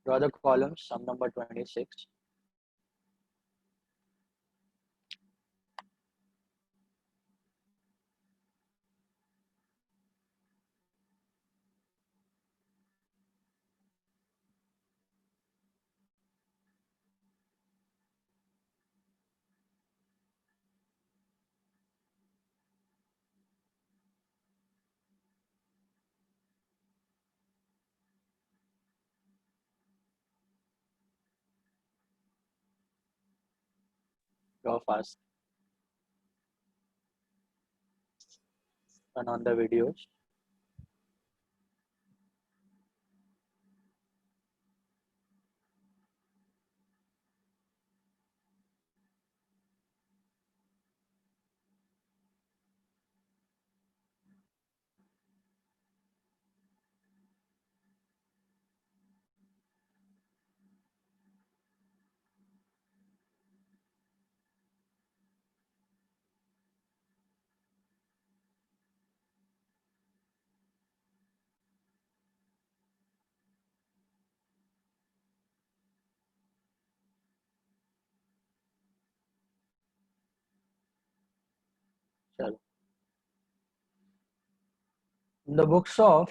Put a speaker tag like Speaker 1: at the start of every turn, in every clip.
Speaker 1: Draw the columns, sum number 26. Draw fast. Turn on the videos. Chalo. In the books of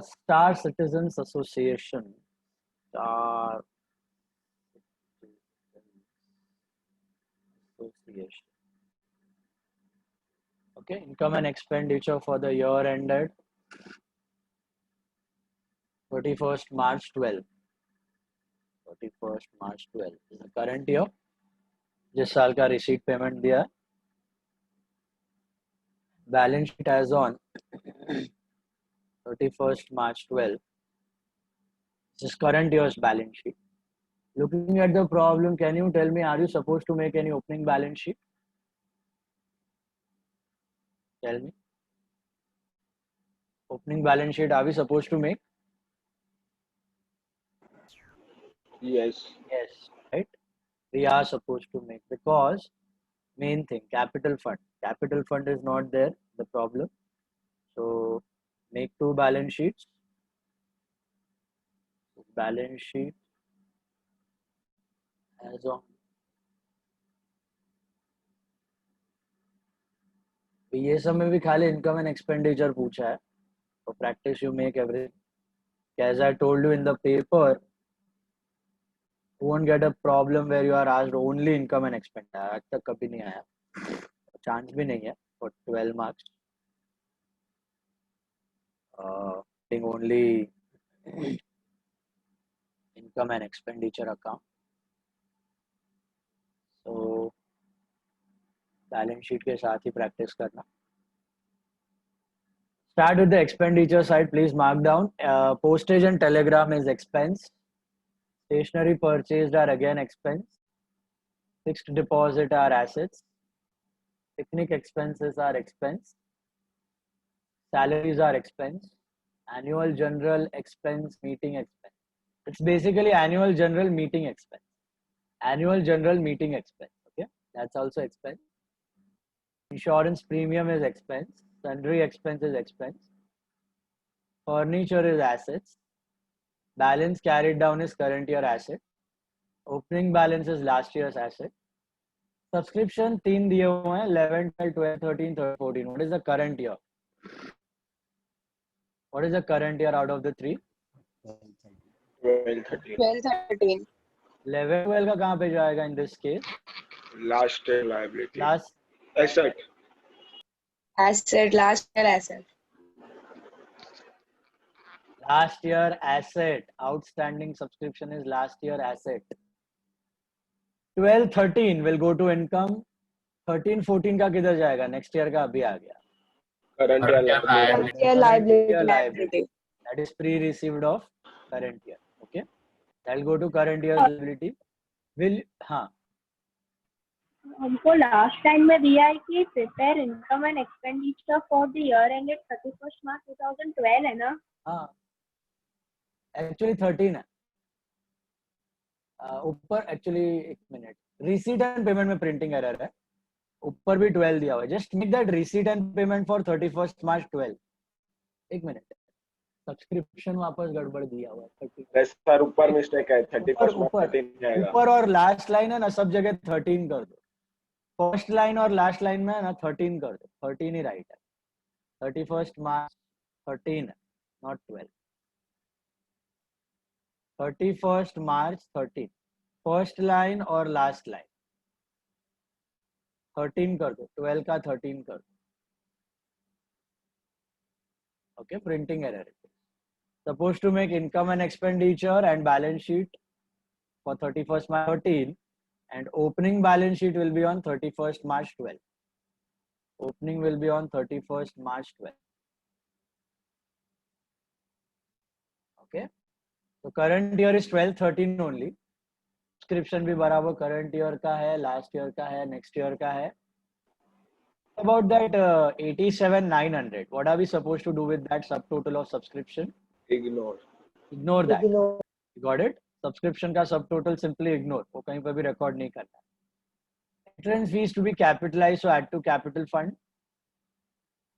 Speaker 1: Star Citizens Association, Star Citizens Association. Okay, income and expenditure for the year ended 31st March 12. 31st March 12 is the current year. जिस साल का receipt payment दिया, balance sheet as on 31st March 12. This is current year's balance sheet. Looking at the problem, can you tell me, are you supposed to make any opening balance sheet? Tell me. Opening balance sheet, are we supposed to make?
Speaker 2: Yes.
Speaker 1: Yes, right? We are supposed to make, because main thing, capital fund. Capital fund is not there, the problem. So make two balance sheets. Balance sheet as on. ये सब में भी खाली income and expenditure पूछा है. For practice, you make everything. As I told you in the paper, you won't get a problem where you are asked only income and expenditure. आज तक कभी नहीं आया. Chance भी नहीं है for 12 marks. Being only income and expenditure account. So balance sheet के साथ ही practice करना. Start with the expenditure side. Please mark down. Postage and telegram is expense. Stationery purchased are again expense. Fixed deposit are assets. Picnic expenses are expense. Salaries are expense. Annual general expense, meeting expense. It's basically annual general meeting expense. Annual general meeting expense. Okay, that's also expense. Insurance premium is expense. Sundry expense is expense. Furniture is assets. Balance carried down is current year asset. Opening balance is last year's asset. Subscription 3 दिए हुए हैं, 11, 12, 13, 14. What is the current year? What is the current year out of the 3?
Speaker 2: 12, 13.
Speaker 3: 12, 13.
Speaker 1: 11, 12 का कहाँ पे जाएगा in this case?
Speaker 2: Last year liability.
Speaker 1: Last
Speaker 2: Asset.
Speaker 3: Asset, last year asset.
Speaker 1: last year asset. Outstanding subscription is last year asset. 12, 13 will go to income. 13, 14 का किधर जाएगा? Next year का अभी आ गया.
Speaker 2: Current year liability.
Speaker 3: Current year liability.
Speaker 1: Year liability. That is pre-received of current year. Okay, that will go to current year's liability. Will हाँ.
Speaker 4: हमको last time में दिया है कि prepare income and expenditure for the year ended 31st मार्च 2012 है ना?
Speaker 1: हाँ, actually 13 है. ऊपर एक्चुअली एक मिनट, रिसीट एंड पेमेंट में प्रिंटिंग एरर है. ऊपर भी 12 दिया हुआ है. Just make that receipt and payment for 31st March 12. एक मिनट, सब्सक्रिप्शन वापस गड़बड़ दिया हुआ है 30।
Speaker 2: नहीं सर ऊपर मिस्टेक है 31st मार्च
Speaker 1: ऊपर
Speaker 2: 13 आएगा।
Speaker 1: ऊपर और लास्ट लाइन है ना, सब जगह 13 कर दो। फर्स्ट लाइन और लास्ट लाइन में है ना 13 कर दो, 13 ही राइट है। 31st मार्च 13 है, not 12। 31st March 13, first line और लास्ट लाइन 13 कर दो, 12 का 13 कर दो। Okay, printing error. Supposed to make income and expenditure and balance sheet for 31st March 13, and opening balance sheet will be on 31st March 12. Opening will be on 31st March 12. Okay, so current year is 12-13 only. Subscription भी बराबर current year का है, last year का है, next year का है. About that 87,900, what are we supposed to do with that subtotal of subscription?
Speaker 2: Ignore.
Speaker 1: Ignore that. Got it? Subscription का subtotal simply ignore. वो कहीं पर भी record नहीं करना. Entrance fees to be capitalized, so add to capital fund.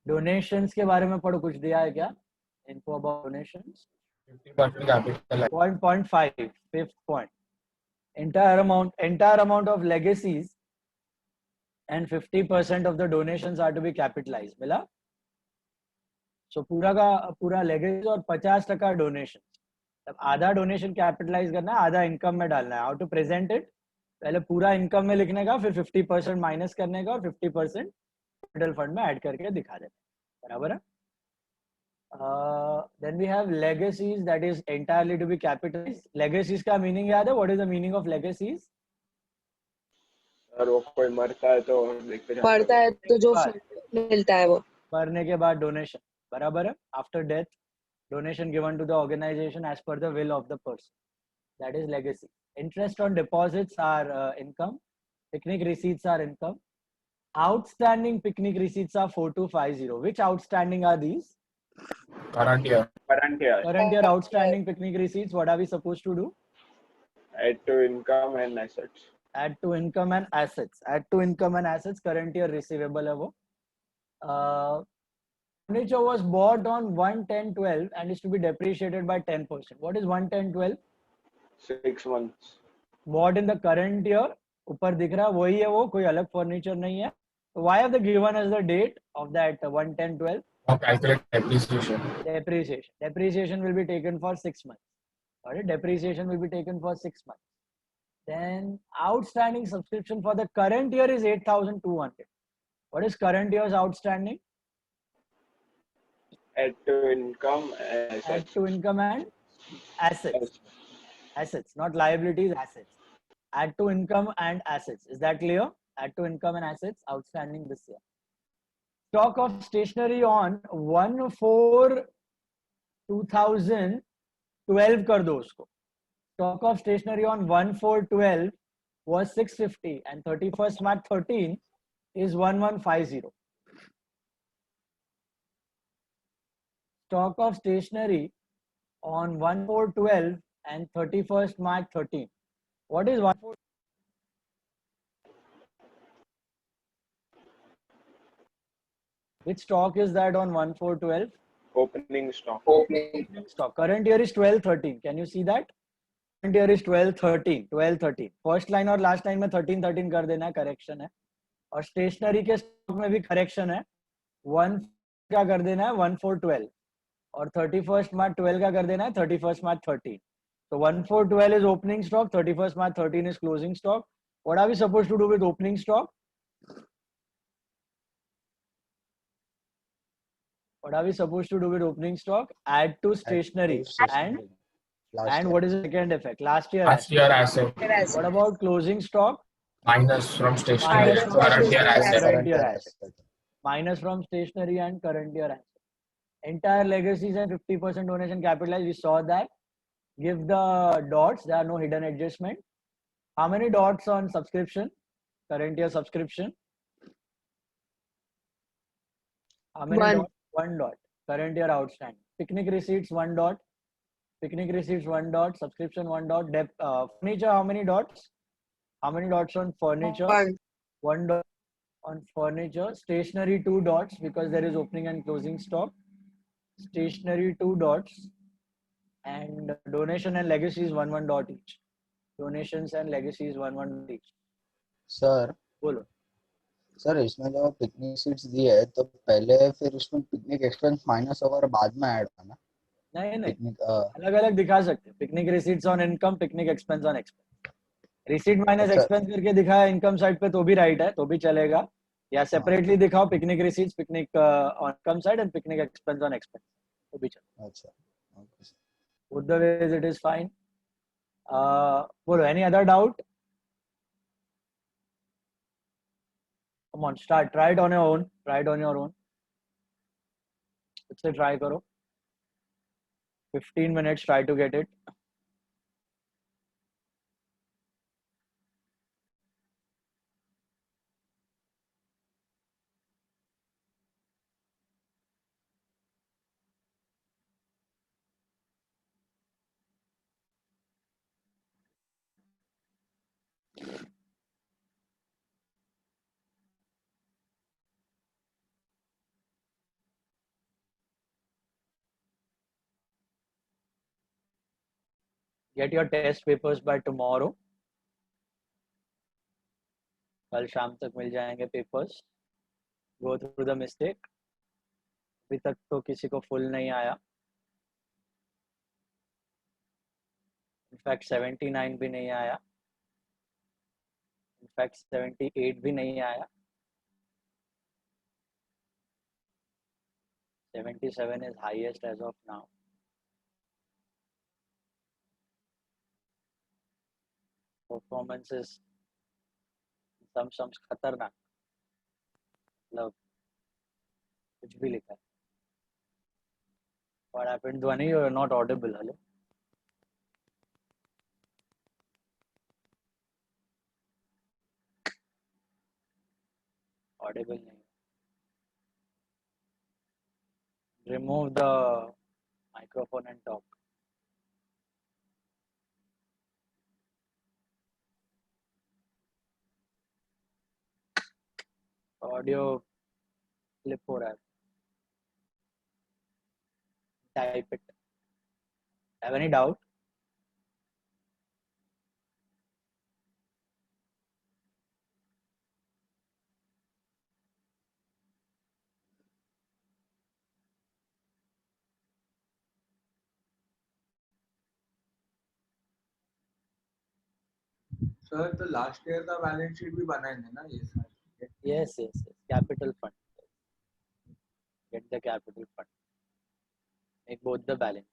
Speaker 1: Donations के बारे में पढ़ो, कुछ दिया है क्या? Info about donations.
Speaker 5: 50% capital.
Speaker 1: 0.5, fifth point. Entire amount of legacies and 50% of the donations are to be capitalized. मिला? So पूरा का पूरा legacy और 50% donation. तब आधा डोनेशन कैपिटलाइज करना है, आधा इनकम में डालना है. How to present it? पहले पूरा इनकम में लिखने का, फिर 50% माइनस करने का और 50% कैपिटल फंड में ऐड करके दिखा देना. बराबर है? Then we have legacies, that is entirely to be capitalized. Legacies का मीनिंग याद है? What is the meaning of legacies?
Speaker 2: Sir वो कोई मरता है तो देखते जाते
Speaker 3: पढ़ता है तो जो मिलता है वो.
Speaker 1: मरने के बाद डोनेशन. बराबर है? After death donation given to the organization as per the will of the person. That is legacy. Interest on deposits are income. Picnic receipts are income. Outstanding picnic receipts are 4250. Which outstanding are these?
Speaker 5: Current year.
Speaker 2: current year.
Speaker 1: Current year outstanding picnic receipts. What are we supposed to do?
Speaker 2: Add to income and assets.
Speaker 1: Add to income and assets. Add to income and assets. Current year receivable है वो. Furniture was bought on 1/10/12 and is to be depreciated by 10%. What is 1/10/12?
Speaker 2: 6 months.
Speaker 1: Bought in the current year. ऊपर दिख रहा है वही है वो, कोई अलग फर्नीचर नहीं है. Why have they given us the date of that 1/10/12?
Speaker 5: Calculate depreciation.
Speaker 1: Depreciation. Depreciation will be taken for 6 months. Alright, depreciation will be taken for 6 months. Then outstanding subscription for the current year is 8,200. What is current year's outstanding?
Speaker 2: Add to income and assets.
Speaker 1: Add to income and assets. Assets, not liabilities, assets. Add to income and assets. Is that clear? Add to income and assets outstanding this year. Stock of stationery on 1/4/2012 कर दो उसको. Stock of stationery on 1/4/12 was 650 and 31st March 13 is 1150. Stock of stationery on 1/4/12 and 31st March 13. What is 1/4? Which stock is that on 1/4/12?
Speaker 2: Opening stock.
Speaker 1: Stock. Current year is 12/13. Can you see that? Current year is 12/13. 12/13. First line और last line में 13/13 कर देना है, correction है. और stationery के stock में भी correction है. 1 का कर देना है 1/4/12. और 31st March 12 का कर देना है 31st March 13. So 1/4/12 is opening stock, 31st March 13 is closing stock. What are we supposed to do with opening stock? What are we supposed to do with opening stock? Add to stationery. And what is the second effect? Last year
Speaker 5: asset.
Speaker 1: What about closing stock?
Speaker 5: Minus from stationery.
Speaker 3: Minus from
Speaker 5: Current year
Speaker 3: stationery.
Speaker 5: asset.
Speaker 1: Current year asset. Minus from stationery and current year asset. Entire legacies and 50% donation capitalized. We saw that. Give the dots. There are no hidden adjustment. How many dots on subscription? Current year subscription. How many
Speaker 3: One.
Speaker 1: dots? 1 dot. Current year outstanding. Picnic receipts 1 dot. Picnic receipts 1 dot. Subscription 1 dot. Furniture, how many dots? How many dots on furniture?
Speaker 3: 1.
Speaker 1: 1 dot on furniture. Stationery 2 dots because there is opening and closing stock. stationery 2 dots, and donation and legacy is 1 dot each. Donations and legacies 1 dot each.
Speaker 6: Sir
Speaker 1: बोलो.
Speaker 6: Sir इसमें जो picnic seats दिए है तो पहले फिर उसमें picnic expense minus होगा और बाद में ऐड होगा ना
Speaker 1: नहीं नहीं,
Speaker 6: पिकनिक
Speaker 1: अलग अलग दिखा सकते हैं. Picnic receipts on income, picnic expense on expense. Receipt minus
Speaker 6: अच्छा
Speaker 1: एक्सपेंस करके दिखाया इनकम साइड पे तो भी राइट है, तो भी चलेगा. या सेपरेटली दिखाओ picnic receipts, picnic on income side and picnic expense on expense, तो भी चलेगा.
Speaker 6: अच्छा okay sir
Speaker 1: Both the ways it is fine. बोलो, any other doubt? Come on, start. Try it on your own. Try it on your own. Let's say try करो. 15 minutes. Try to get it. Get your test papers by tomorrow. कल शाम तक मिल जाएंगे papers. Go through the mistake. अभी तक तो किसी को full नहीं आया. In fact 79 भी नहीं आया. In fact 78 भी नहीं आया. 77 is highest as of now. Performance is some sums खतरनाक. मतलब कुछ भी लिखा है. What happened, Dhwani? You are not audible. Hello. Audible नहीं. Remove the microphone and talk. Audio flip हो रहा है. Type it. Have any doubt?
Speaker 5: Sir तो लास्ट ईयर का बैलेंस शीट भी बनाएंगे ना ये सारे.
Speaker 1: Yes, yes, yes. Capital fund. Get the capital fund. Make both the balance.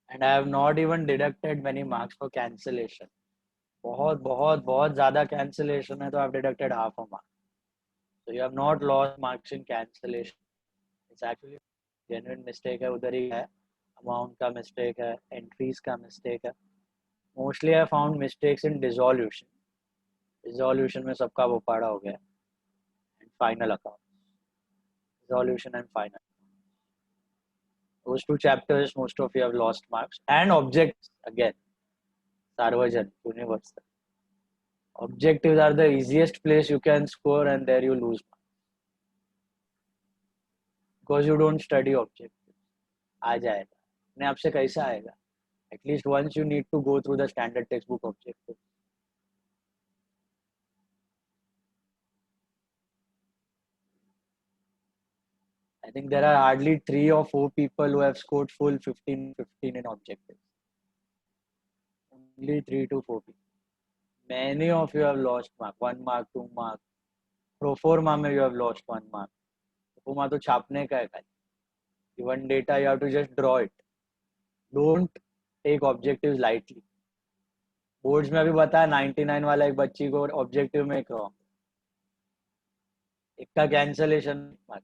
Speaker 1: And I have not even deducted many marks for cancellation. बहुत बहुत बहुत ज़्यादा cancellation है तो I've deducted half a mark. So you have not lost marks in cancellation. It's actually genuine mistake है, उधर ही है. Amount का mistake है, entries का mistake है. Mostly I found mistakes in dissolution. Dissolution में सबका वो पाड़ा हो गया. And final account. Dissolution and final. Those two chapters, most of you have lost marks. And objects again. Sarvajan, universal. Objectives are the easiest place you can score, and there you lose marks. Because you don't study objectives. आ जाएगा. अपने आप से कैसा आएगा? At least once you need to go through the standard textbook objectives. I think there are hardly 3 or 4 people who have scored full 15 in objectives. Only 3 to 4 people. Many of you have lost mark, 1 mark, 2 mark. Pro forma में you have lost 1 mark. Pro forma तो छापने का है खाली. Given data, you have to just draw it. Don't take objectives lightly. Boards में अभी बताया 99 वाला एक बच्ची को ऑब्जेक्टिव में रॉन्ग, एक का कैंसलेशन मार्क,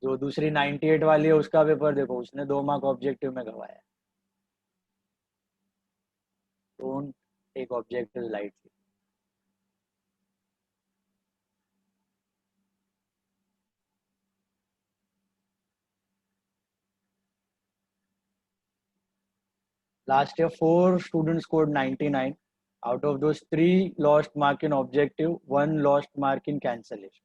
Speaker 1: जो दूसरी 98 वाली है उसका पेपर देखो, उसने 2 मार्क ऑब्जेक्टिव में गवाया. Don't take objective lightly. Last year, 4 students scored 99. Out of those, 3 lost mark in objective, 1 lost mark in cancellation.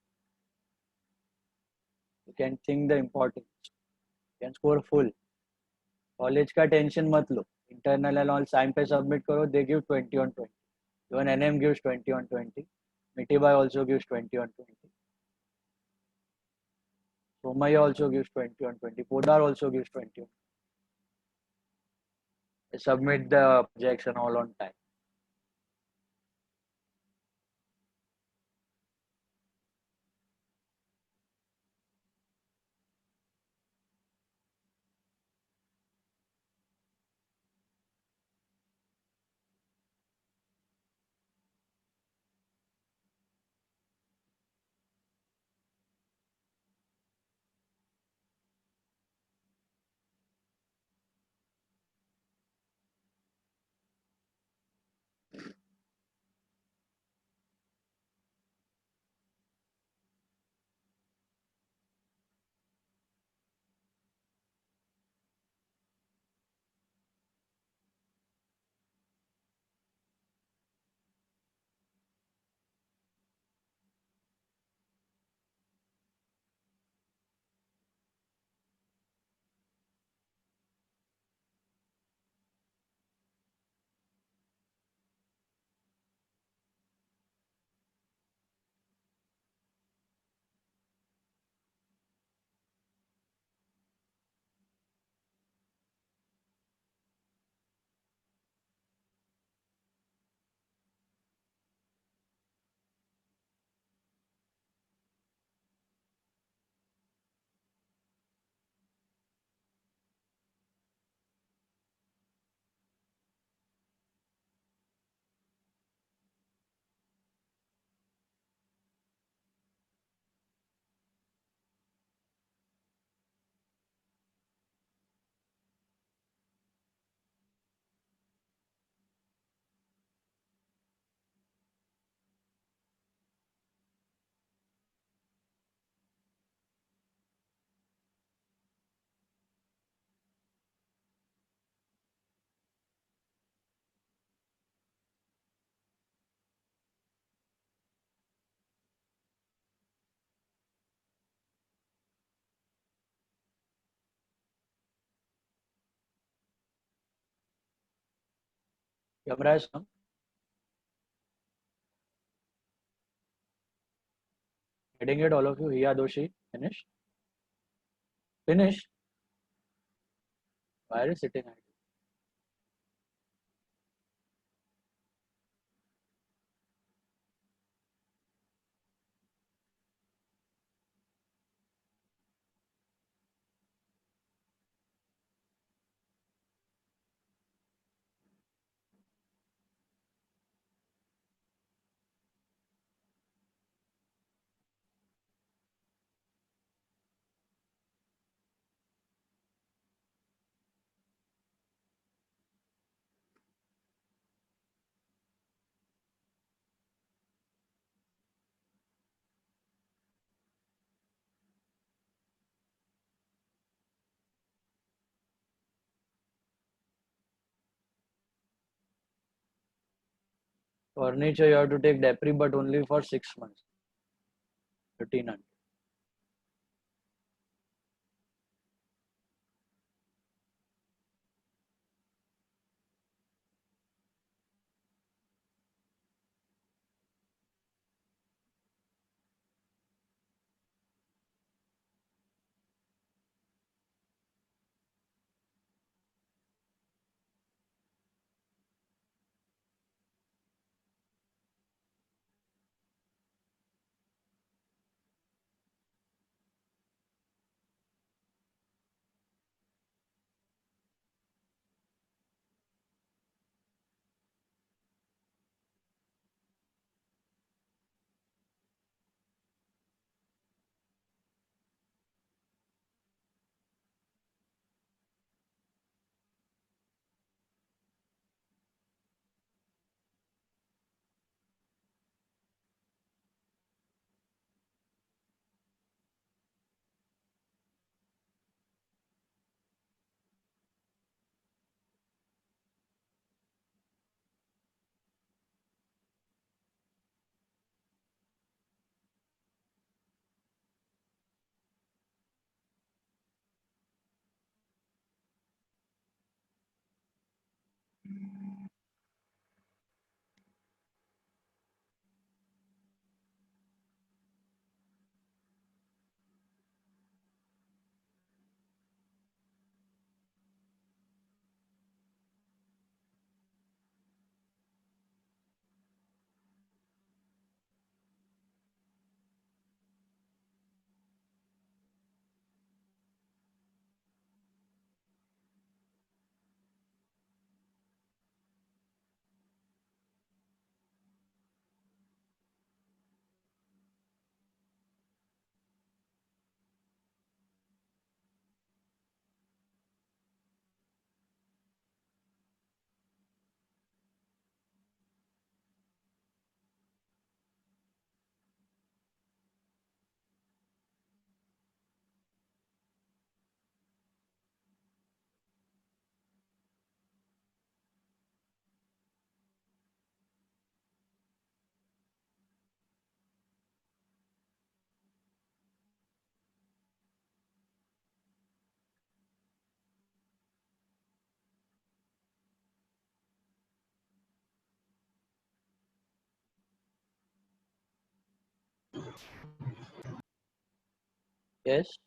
Speaker 1: You can think the importance. You can score full. College का tension मत लो. Internal and all sign पे submit करो. They give 20 on 20. Even NM gives 20 on 20. Mitibai also gives 20 on 20. Somaya also gives 20 on 20. Podar also gives 20 on 20. They submit the projects and all on time. Camera is on. Getting it, all of you. Hiya Doshi, finish. Finish. Why are you sitting idle? Furniture, you have to take depri, but only for 6 months. 1300. Yes.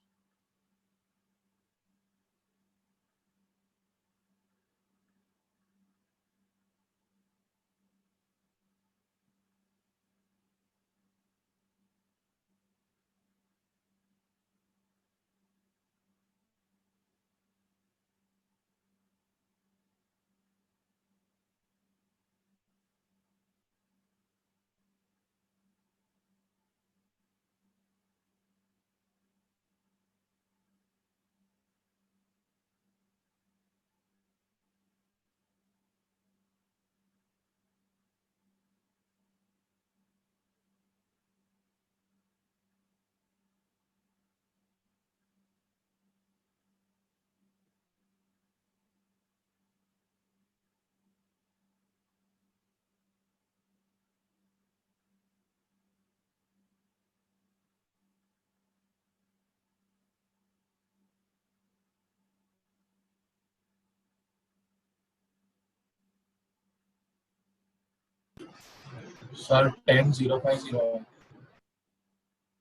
Speaker 7: Sir, 10,050.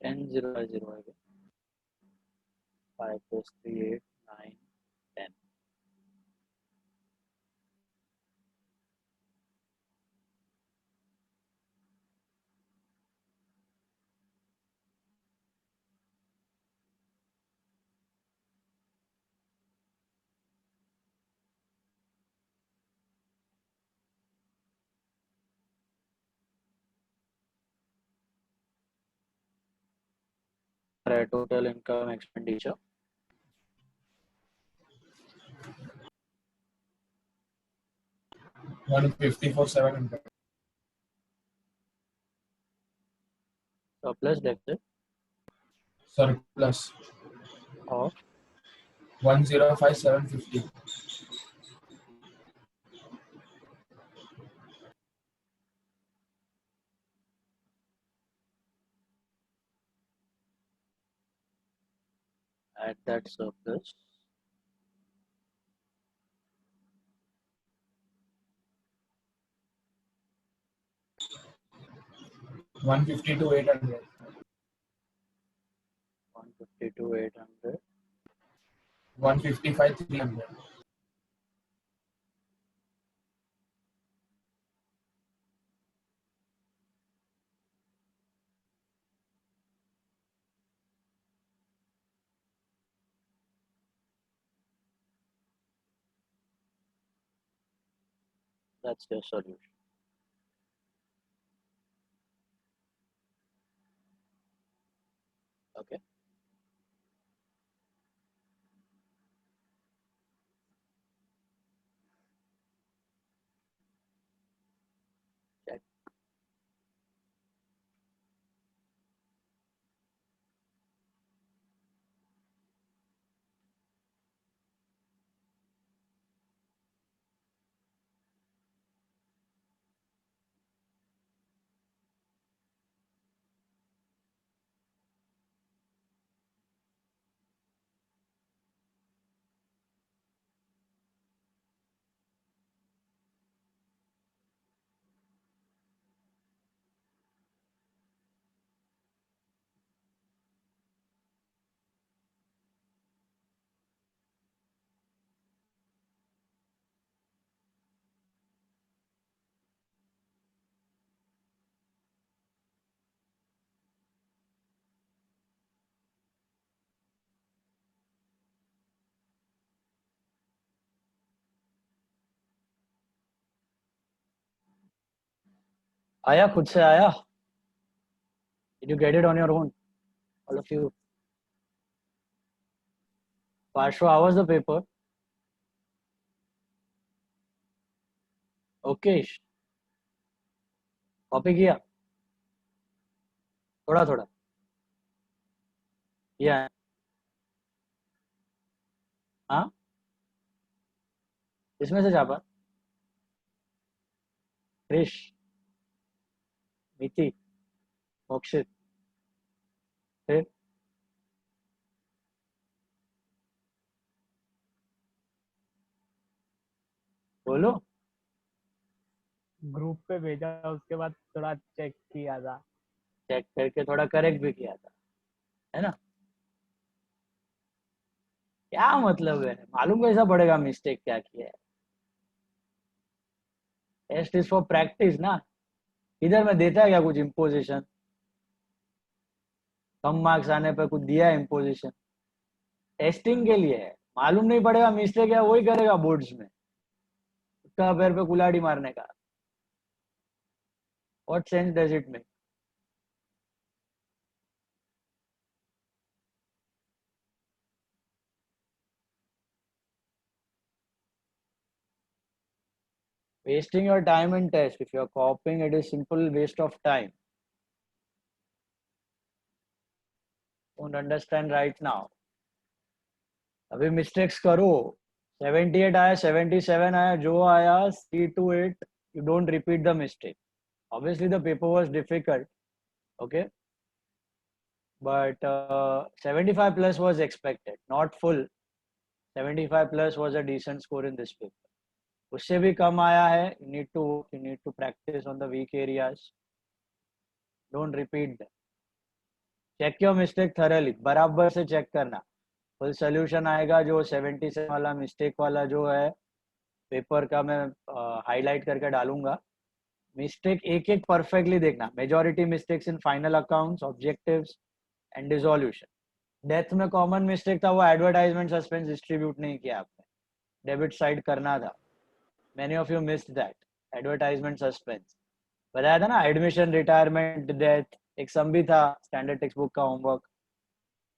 Speaker 1: 10,050 again. 5 plus 3, 8, 9, 10. Total income expenditure.
Speaker 7: $154,700.
Speaker 1: Surplus deficit
Speaker 7: Surplus
Speaker 1: of
Speaker 7: 105,750.
Speaker 1: at that surplus.
Speaker 7: $152,800.
Speaker 1: 152,800.
Speaker 7: 155,300.
Speaker 1: That's your solution. Okay. Check. आया खुद से आया. Did you get it on your own? All of you. Parshva, how was the paper? Okay. Copy किया थोड़ा थोड़ा किया है. हाँ इसमें से चापा. क्रिश, नीति, मोक्षित, फिर बोलो.
Speaker 8: ग्रुप पे भेजा, उसके बाद थोड़ा चेक किया था.
Speaker 1: चेक करके थोड़ा करेक्ट भी किया था, है ना. क्या मतलब है, मालूम कैसा पड़ेगा मिस्टेक क्या किया है? टेस्ट इज फॉर प्रैक्टिस ना। इधर में देता है क्या कुछ इम्पोजिशन? कम मार्क्स आने पर कुछ दिया है इम्पोजिशन? टेस्टिंग के लिए है, मालूम नहीं पड़ेगा मिस्टेक है, वही करेगा बोर्ड्स में, उसका पैर पे कुल्हाड़ी मारने का। What sense does it make? Wasting your time in test. If you're copying, it is simple waste of time. Don't understand right now. अभी मिस्टेक्स करो। 78 आया, 77 आया, जो आया, see to it. You don't repeat the mistake. Obviously, the paper was difficult. Okay, but 75 plus was expected, not full. 75 plus was a decent score in this paper. उससे भी कम आया है. You need to practice on the weak areas. Don't repeat them. Check your mistake thoroughly. बराबर से check करना. Full solution आएगा जो 77 वाला मिस्टेक वाला जो है पेपर का, मैं हाईलाइट करके डालूंगा. मिस्टेक एक एक परफेक्टली देखना. Majority mistakes in final accounts, objectives and dissolution. Death में कॉमन मिस्टेक था वो एडवर्टाइजमेंट सस्पेंस डिस्ट्रीब्यूट नहीं किया आपने, डेबिट साइड करना था. Many of you missed that. Advertisement suspense बताया था ना. एडमिशन, रिटायरमेंट, डेथ, एक सम भी था स्टैंडर्ड टेक्स्ट बुक का homework.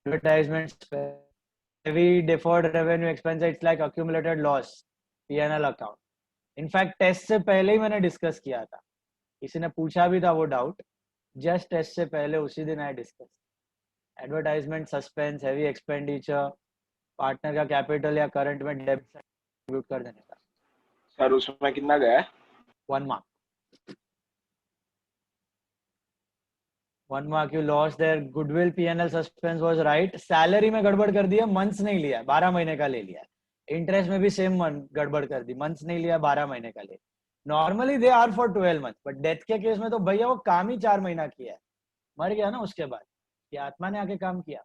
Speaker 1: Advertisement, heavy deferred revenue expense, it's like accumulated loss, P&L account. In fact test से पहले ही मैंने डिस्कस किया था, किसी ने पूछा भी था वो डाउट, जस्ट टेस्ट से पहले उसी दिन I discuss. Advertisement suspense, heavy expenditure, partner का कैपिटल या करंट में डेबिट डिस्ट्रीब्यूट कर देने का.
Speaker 2: सर उसमें कितना गया है?
Speaker 1: 1 mark. 1 mark you lost there. Goodwill P&L suspense was right. Salary में गड़बड़ कर दिया, मंथ्स नहीं लिया, 12 महीने का ले लिया. इंटरेस्ट में भी सेम गड़बड़ कर दी, मंथ्स नहीं लिया, 12 महीने का ले. Normally they are for 12 months, but death के केस में तो भैया वो काम ही 4 महीना किया है, मर गया ना उसके बाद. कि आत्मा ने आके काम किया,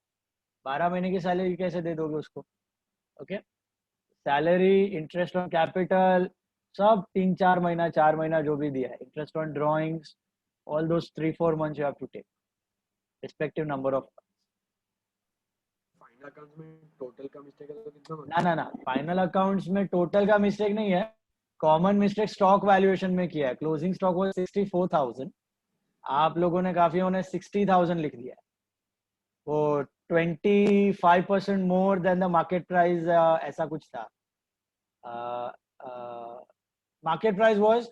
Speaker 1: 12 महीने की सैलरी कैसे दे दोगे उसको? Okay, salary, interest on capital, सब 3-4 महीना, 4 महीना जो भी दिया है. Interest on drawings, all those 3-4 months you have to take respective number of.
Speaker 5: Final accounts में टोटल का मिस्टेक है तो कितना
Speaker 1: ना ना ना, फाइनल अकाउंट्स में टोटल का मिस्टेक नहीं है. कॉमन मिस्टेक स्टॉक वैल्यूएशन में किया है. क्लोजिंग स्टॉक वो 64,000, आप लोगों ने काफियों ने 60,000 लिख दिया है. वो 25% more than the market price, ऐसा कुछ था. Market price was,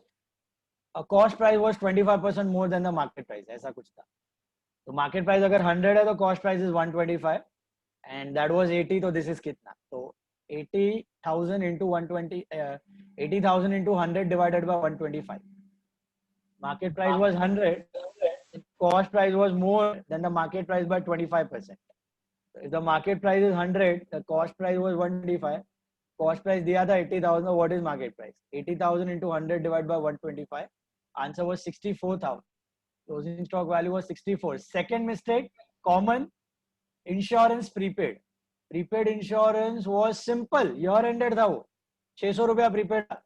Speaker 1: cost price was 25% more than the market price, ऐसा कुछ था. तो मार्केट प्राइस अगर 100 है तो cost price is 125 and that was 80. तो दिस इज कितना? तो 80,000 into 120, 80,000 into 100 divided by 125. Market price was 100, cost price was more than the market price by 25%. So if the market price is 100, the cost price was 125. Cost price दिया था 80,000. What is market price? 80,000 into 100 divided by 125. Answer was 64,000. Closing stock value was 64. Second mistake, common, insurance prepaid. Prepaid insurance was simple. Year ended था वो, 600 रुपया prepaid था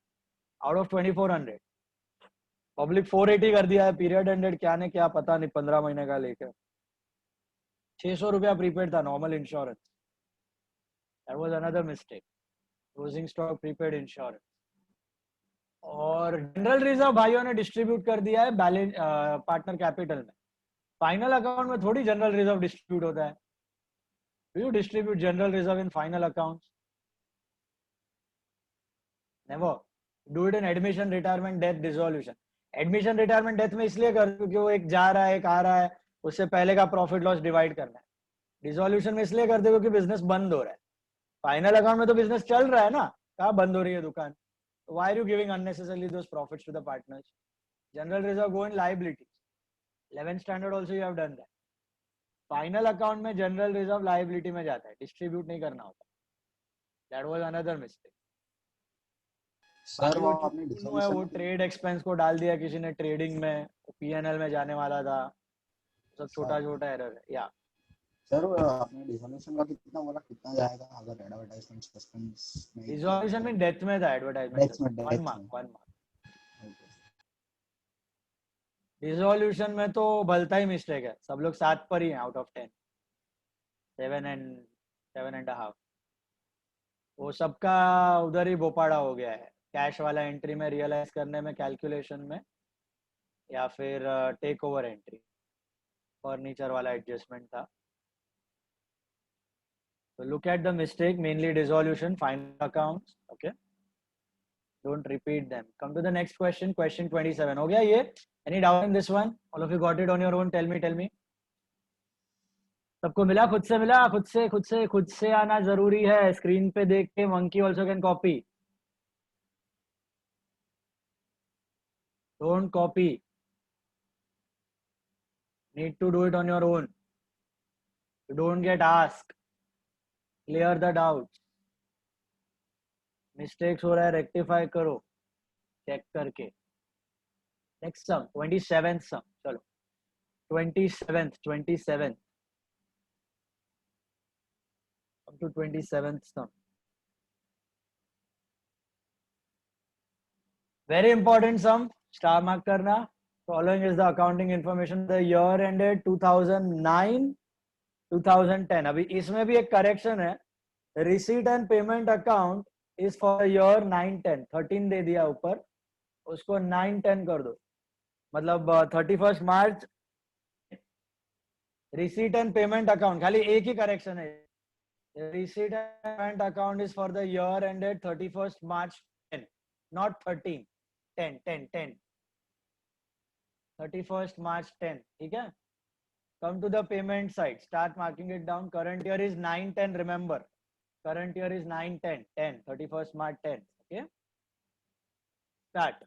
Speaker 1: out of 2400. Public 480 कर दिया है. Period ended क्या ने क्या पता नहीं, 15 महीने का लेकर 600 रुपया prepaid था normal insurance. That was another mistake. Closing stock prepaid insurance. और जनरल रिजर्व भाइयों ने डिस्ट्रीब्यूट कर दिया है बैलेंस पार्टनर कैपिटल में. फाइनल अकाउंट में थोड़ी जनरल रिजर्व डिस्ट्रीब्यूट होता है. Do you distribute general reserve in final accounts? Never. Do it in admission, retirement, death, dissolution. Admission, retirement, death में इसलिए कर क्योंकि वो एक जा रहा है एक आ रहा है, उससे पहले का प्रॉफिट लॉस डिवाइड करना है. डिसोल्यूशन में इसलिए करते क्योंकि बिजनेस बंद हो रहा है. फाइनल अकाउंट में तो बिजनेस चल रहा है ना, कहाँ बंद हो रही है दुकान? Why are you giving unnecessarily those profits to the partners? General reserve go in liabilities. 11th standard also you have done that. Final account में general reserve liability में जाता है, distribute नहीं करना होता. That was another mistake.
Speaker 6: Sir वो
Speaker 1: वो
Speaker 6: आपने
Speaker 1: है वो ट्रेड एक्सपेंस को डाल दिया किसी ने ट्रेडिंग में, P&L में जाने वाला था. सब छोटा छोटा एरर है. या
Speaker 6: सर आपने डिसोल्यूशन का कितना बोला, कितना जाएगा अगर एडवर्टाइजमेंट सस्पेंस नहीं किया
Speaker 1: रिजोल्यूशन में डेथ में था एडवर्टाइजमेंट,
Speaker 6: डेथ में
Speaker 1: 1 मार्क 1 मार्क।
Speaker 6: Okay.
Speaker 1: रिजोल्यूशन में तो भलता ही मिस्टेक है, सब लोग 7 पर ही हैं आउट ऑफ 10, 7.5। वो सबका उधर ही बोपाड़ा हो गया है, कैश वाला एंट्री में रियलाइज करने में, कैलकुलेशन में, या फिर टेक ओवर एंट्री, फर्नीचर वाला एडजस्टमेंट था। So look at the mistake, mainly dissolution, final accounts, okay? Don't repeat them. Come to the next question, question 27. हो गया ये? Any doubt in this one? All of you got it on your own? Tell me. सबको मिला? खुद से मिला? खुद से आना जरूरी है। स्क्रीन पे देख के monkey also can copy. Don't copy. Need to do it on your own. You don't get asked. Clear the doubts. Mistakes हो रहा है, रेक्टिफाई करो चेक करके। नेक्स्ट सम 27th सम, चलो 27th up to 27th sum. Very important sum, star mark करना। Following is the accounting information, the year ended 2009 2010। अभी इसमें भी एक करेक्शन है, receipt and payment account is for year 9-10, 13 दे दिया ऊपर, उसको 9-10 कर दो, मतलब 31 मार्च। रिसीट एंड पेमेंट अकाउंट खाली एक ही करेक्शन है, receipt and payment account is for the year ended 31 March 10, not 13, 10 31 मार्च 10, ठीक है। Come to the payment side, start marking it down. Current year is 9-10, remember, current year is 9-10, 31st March 10, okay. Start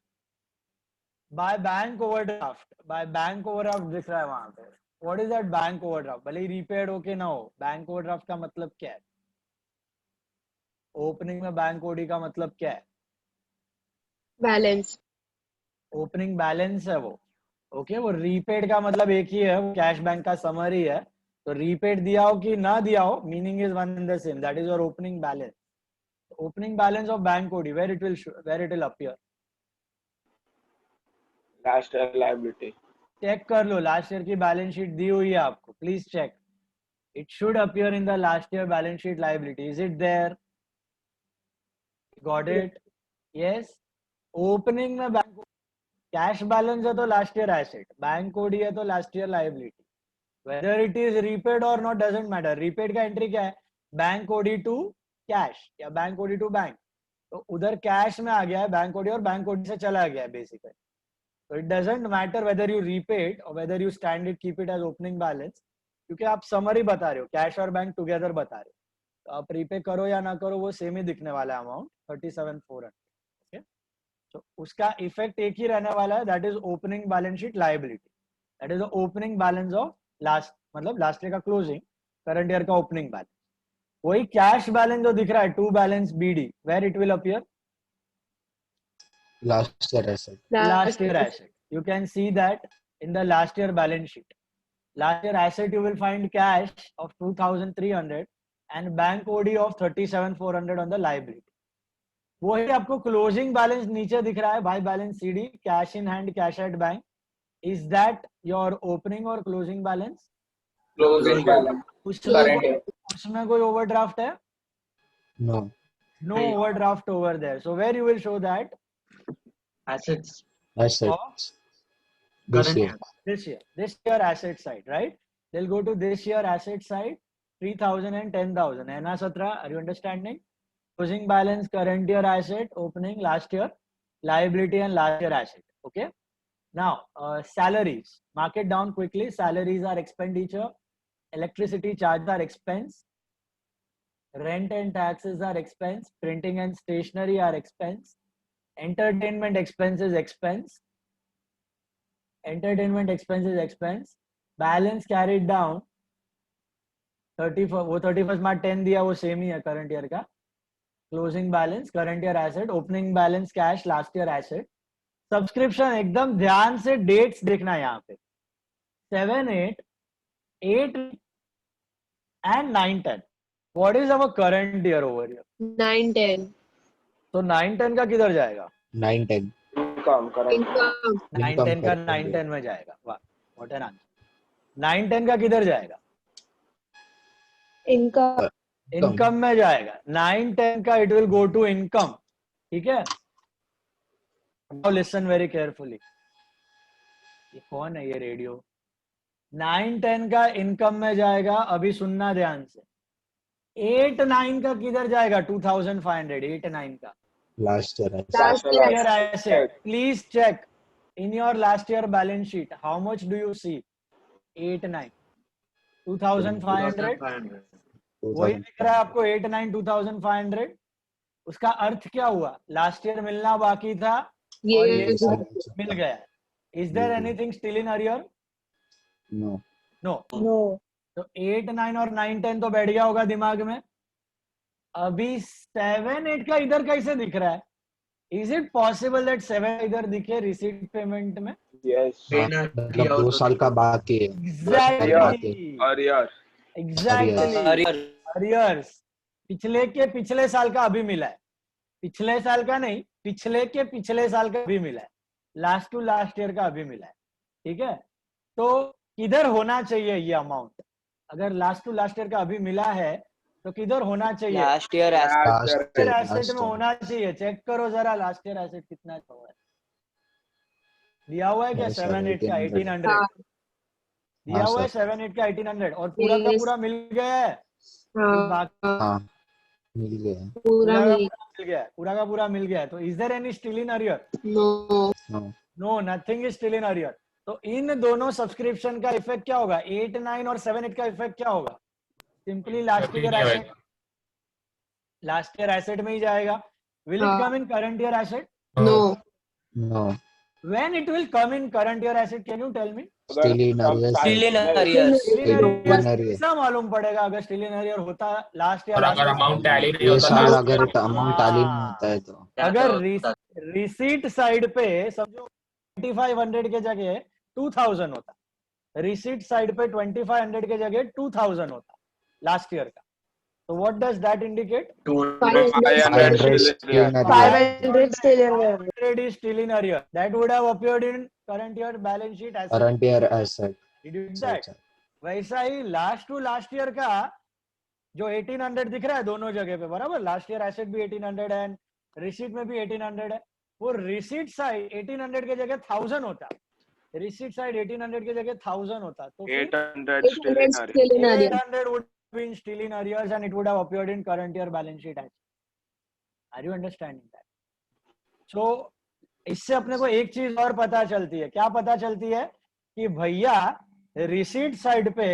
Speaker 1: by bank overdraft, दिख रहा है वहां पे। What is that bank overdraft? भले ही repaid हो के ना हो, bank overdraft का मतलब क्या है? ओपनिंग में बैंक ओडी का मतलब क्या है?
Speaker 3: बैलेंस।
Speaker 1: ओपनिंग बैलेंस है वो, ओके। वो रीपेड का मतलब एक ही है, वो कैश बैंक का समरी है। तो रीपेड दिया हो कि ना दिया हो, meaning is one and the same, that is your opening balance. Opening balance of bank OD, where it will appear?
Speaker 2: Last year liability.
Speaker 1: Check कर लो, लास्ट ईयर की बैलेंस शीट दी हुई है आपको, please check. It should appear in the last year balance sheet liability. Is it there? Got it? Yes. Opening में bank cash balance है तो last year asset, bank OD है तो last year liability. Whether it is repaid और not doesn't matter. Repaid का entry क्या है? Bank OD to cash या बैंक ओडी टू बैंक। तो उधर कैश में आ गया है बैंक ओडी और बैंक ओडी से चला गया है बेसिकली। तो it doesn't matter whether you repaid और whether you stand it keep it as opening balance, क्योंकि आप समरी बता रहे हो, कैश और बैंक टुगेदर बता रहे हो। तो आप रीपे करो या ना करो वो सेम ही दिखने वाला है अमाउंट 37,400। तो उसका इफेक्ट एक ही रहने वाला है, that is opening balance sheet liability. That is the opening balance of last, मतलब लास्ट ईयर का क्लोजिंग, करंट ईयर का ओपनिंग बैलेंस। वही कैश बैलेंस जो दिख रहा है, to balance BD, where it will appear?
Speaker 6: Last year asset.
Speaker 1: Last year asset. You can see that in the last year balance sheet. Last year asset you will find cash of 2,300 and bank OD of 37,400 on the liability. वही आपको closing balance नीचे दिख रहा है, by balance CD, cash in hand, cash at bank. Is that your opening और closing balance?
Speaker 2: Closing balance current year.
Speaker 1: उसमें कोई overdraft है?
Speaker 6: No
Speaker 1: overdraft over there. So where you will show that?
Speaker 9: assets
Speaker 6: assets this
Speaker 1: year asset side, right? They'll go to this year asset side, 3,000 and 10,000. है ना 17? Are you understanding? Closing balance, current year asset, opening last year liability and last year asset. Okay. Now salaries, mark it down quickly. Salaries are expenditure, electricity charges are expense, rent and taxes are expense, printing and stationery are expense, entertainment expenses expense, entertainment expenses expense, balance carried down 31st March 10 दिया, वो same ही है current year का। Closing balance, current year asset, opening balance cash, last year asset. Subscription एकदम ध्यान से dates देखना है यहाँ पे, 7/8, 8 and 9-10. What is our current year over here?
Speaker 3: 9-10.
Speaker 1: तो 9-10 का किधर जाएगा?
Speaker 6: 9-10
Speaker 2: Income, correct.
Speaker 3: Income.
Speaker 1: 9-10 का
Speaker 6: correct.
Speaker 1: 9-10 में जाएगा. वाह, what an answer. 9-10 का किधर जाएगा?
Speaker 3: Income.
Speaker 1: इनकम में जाएगा. 9-10 का it will go to income. ठीक है? Now listen very carefully. ये कौन है ये रेडियो? 9-10 का इनकम में जाएगा. अभी सुनना ध्यान से. 8-9 का किधर जाएगा? 2500. 8-9 का
Speaker 6: last year.
Speaker 3: Last
Speaker 1: year
Speaker 3: year.
Speaker 1: asset. Please check in your last year balance sheet. How much do you see? 8-9. 2500.
Speaker 9: 500.
Speaker 1: वही दिख रहा है आपको 8-9 2500. उसका अर्थ क्या हुआ? लास्ट ईयर मिलना बाकी था और ये
Speaker 3: Yes.
Speaker 1: मिल गया. Is there anything still in arrear?
Speaker 6: No.
Speaker 1: No.
Speaker 3: No.
Speaker 1: तो 8-9 और 9-10 तो बैठ गया होगा दिमाग में. अभी 7-8 का इधर कैसे दिख रहा है? इज इट पॉसिबल दैट 7 इधर दिखे रिसीट पेमेंट में?
Speaker 2: Yes.
Speaker 6: मतलब 2 साल का बाकी है.
Speaker 1: एग्जैक्टली.
Speaker 2: Arrear.
Speaker 1: एग्जैक्टली. अरियर्स. पिछले के पिछले साल का अभी मिला है. पिछले साल का नहीं, पिछले के पिछले साल का अभी मिला है. लास्ट टू लास्ट ईयर का अभी मिला है. ठीक है? तो किधर होना चाहिए ये अमाउंट? अगर लास्ट टू लास्ट ईयर का अभी मिला है तो किधर होना चाहिए?
Speaker 9: Last year
Speaker 1: एसेट
Speaker 6: last
Speaker 1: में होना चाहिए. चेक करो जरा लास्ट ईयर एसेट कितना हुआ है. दिया हुआ है क्या?
Speaker 6: Yes, sir,
Speaker 1: 7-8 का 1800.
Speaker 3: हाँ.
Speaker 1: दिया हुआ है
Speaker 6: sir.
Speaker 1: 7-8 का 1800 और पूरा का
Speaker 3: Yes.
Speaker 1: पूरा मिल गया है.
Speaker 3: हाँ.
Speaker 1: बाकी
Speaker 6: हाँ मिल गया.
Speaker 3: पूरा मिल.
Speaker 1: मिल गया है. पूरा का पूरा मिल गया है. तो is there any still in arrear?
Speaker 3: No.
Speaker 6: No.
Speaker 1: No, nothing is still in arrear. तो इन दोनों सब्सक्रिप्शन का इफेक्ट क्या होगा? 8-9 और 7-8 का इफेक्ट क्या होगा? Simply last year asset, last year asset में ही जाएगा. Will it come in current year asset?
Speaker 3: No.
Speaker 6: No.
Speaker 1: When it will come in current year asset? Can you tell me?
Speaker 6: Still in arrears.
Speaker 9: Still in arrears.
Speaker 1: कैसा मालूम पड़ेगा अगर still in arrear होता last
Speaker 7: और अगर
Speaker 1: year?
Speaker 7: Amount tally नहीं
Speaker 6: ये
Speaker 7: होता
Speaker 6: साल
Speaker 7: last
Speaker 6: अगर
Speaker 7: year,
Speaker 6: अमाउंट टैली नहीं होता है तो
Speaker 1: अगर रिसीट साइड पे समझो 2500 के जगह 2000 होता. रिसीट साइड पे 2500 के जगह 2000 होता लास्ट ईयर का. तो what does that indicate?
Speaker 6: 500 still in arrears.
Speaker 3: 500 still in there.
Speaker 1: 500 is still in arrear. That would have appeared in current year balance sheet as
Speaker 6: Current year asset.
Speaker 1: Did you do that? वैसा ही last to last year का जो 1800 दिख रहा है दोनों जगह पे, बराबर. लास्ट ईयर एसेट भी 1800 है, रिसीट में भी 1800 है. वो रिसीट साइड 1800 के जगह 1000 होता. रिसीट साइड 1800 के जगह 1000 होता. तो
Speaker 2: 800 still
Speaker 3: 800
Speaker 2: in arrear.
Speaker 3: still in arrears.
Speaker 1: 800 would have been still in arrears and it would have appeared in current year balance sheet as. Are you understanding that? So इससे अपने को एक चीज और पता चलती है. क्या पता चलती है? कि भैया रिसीट साइड पे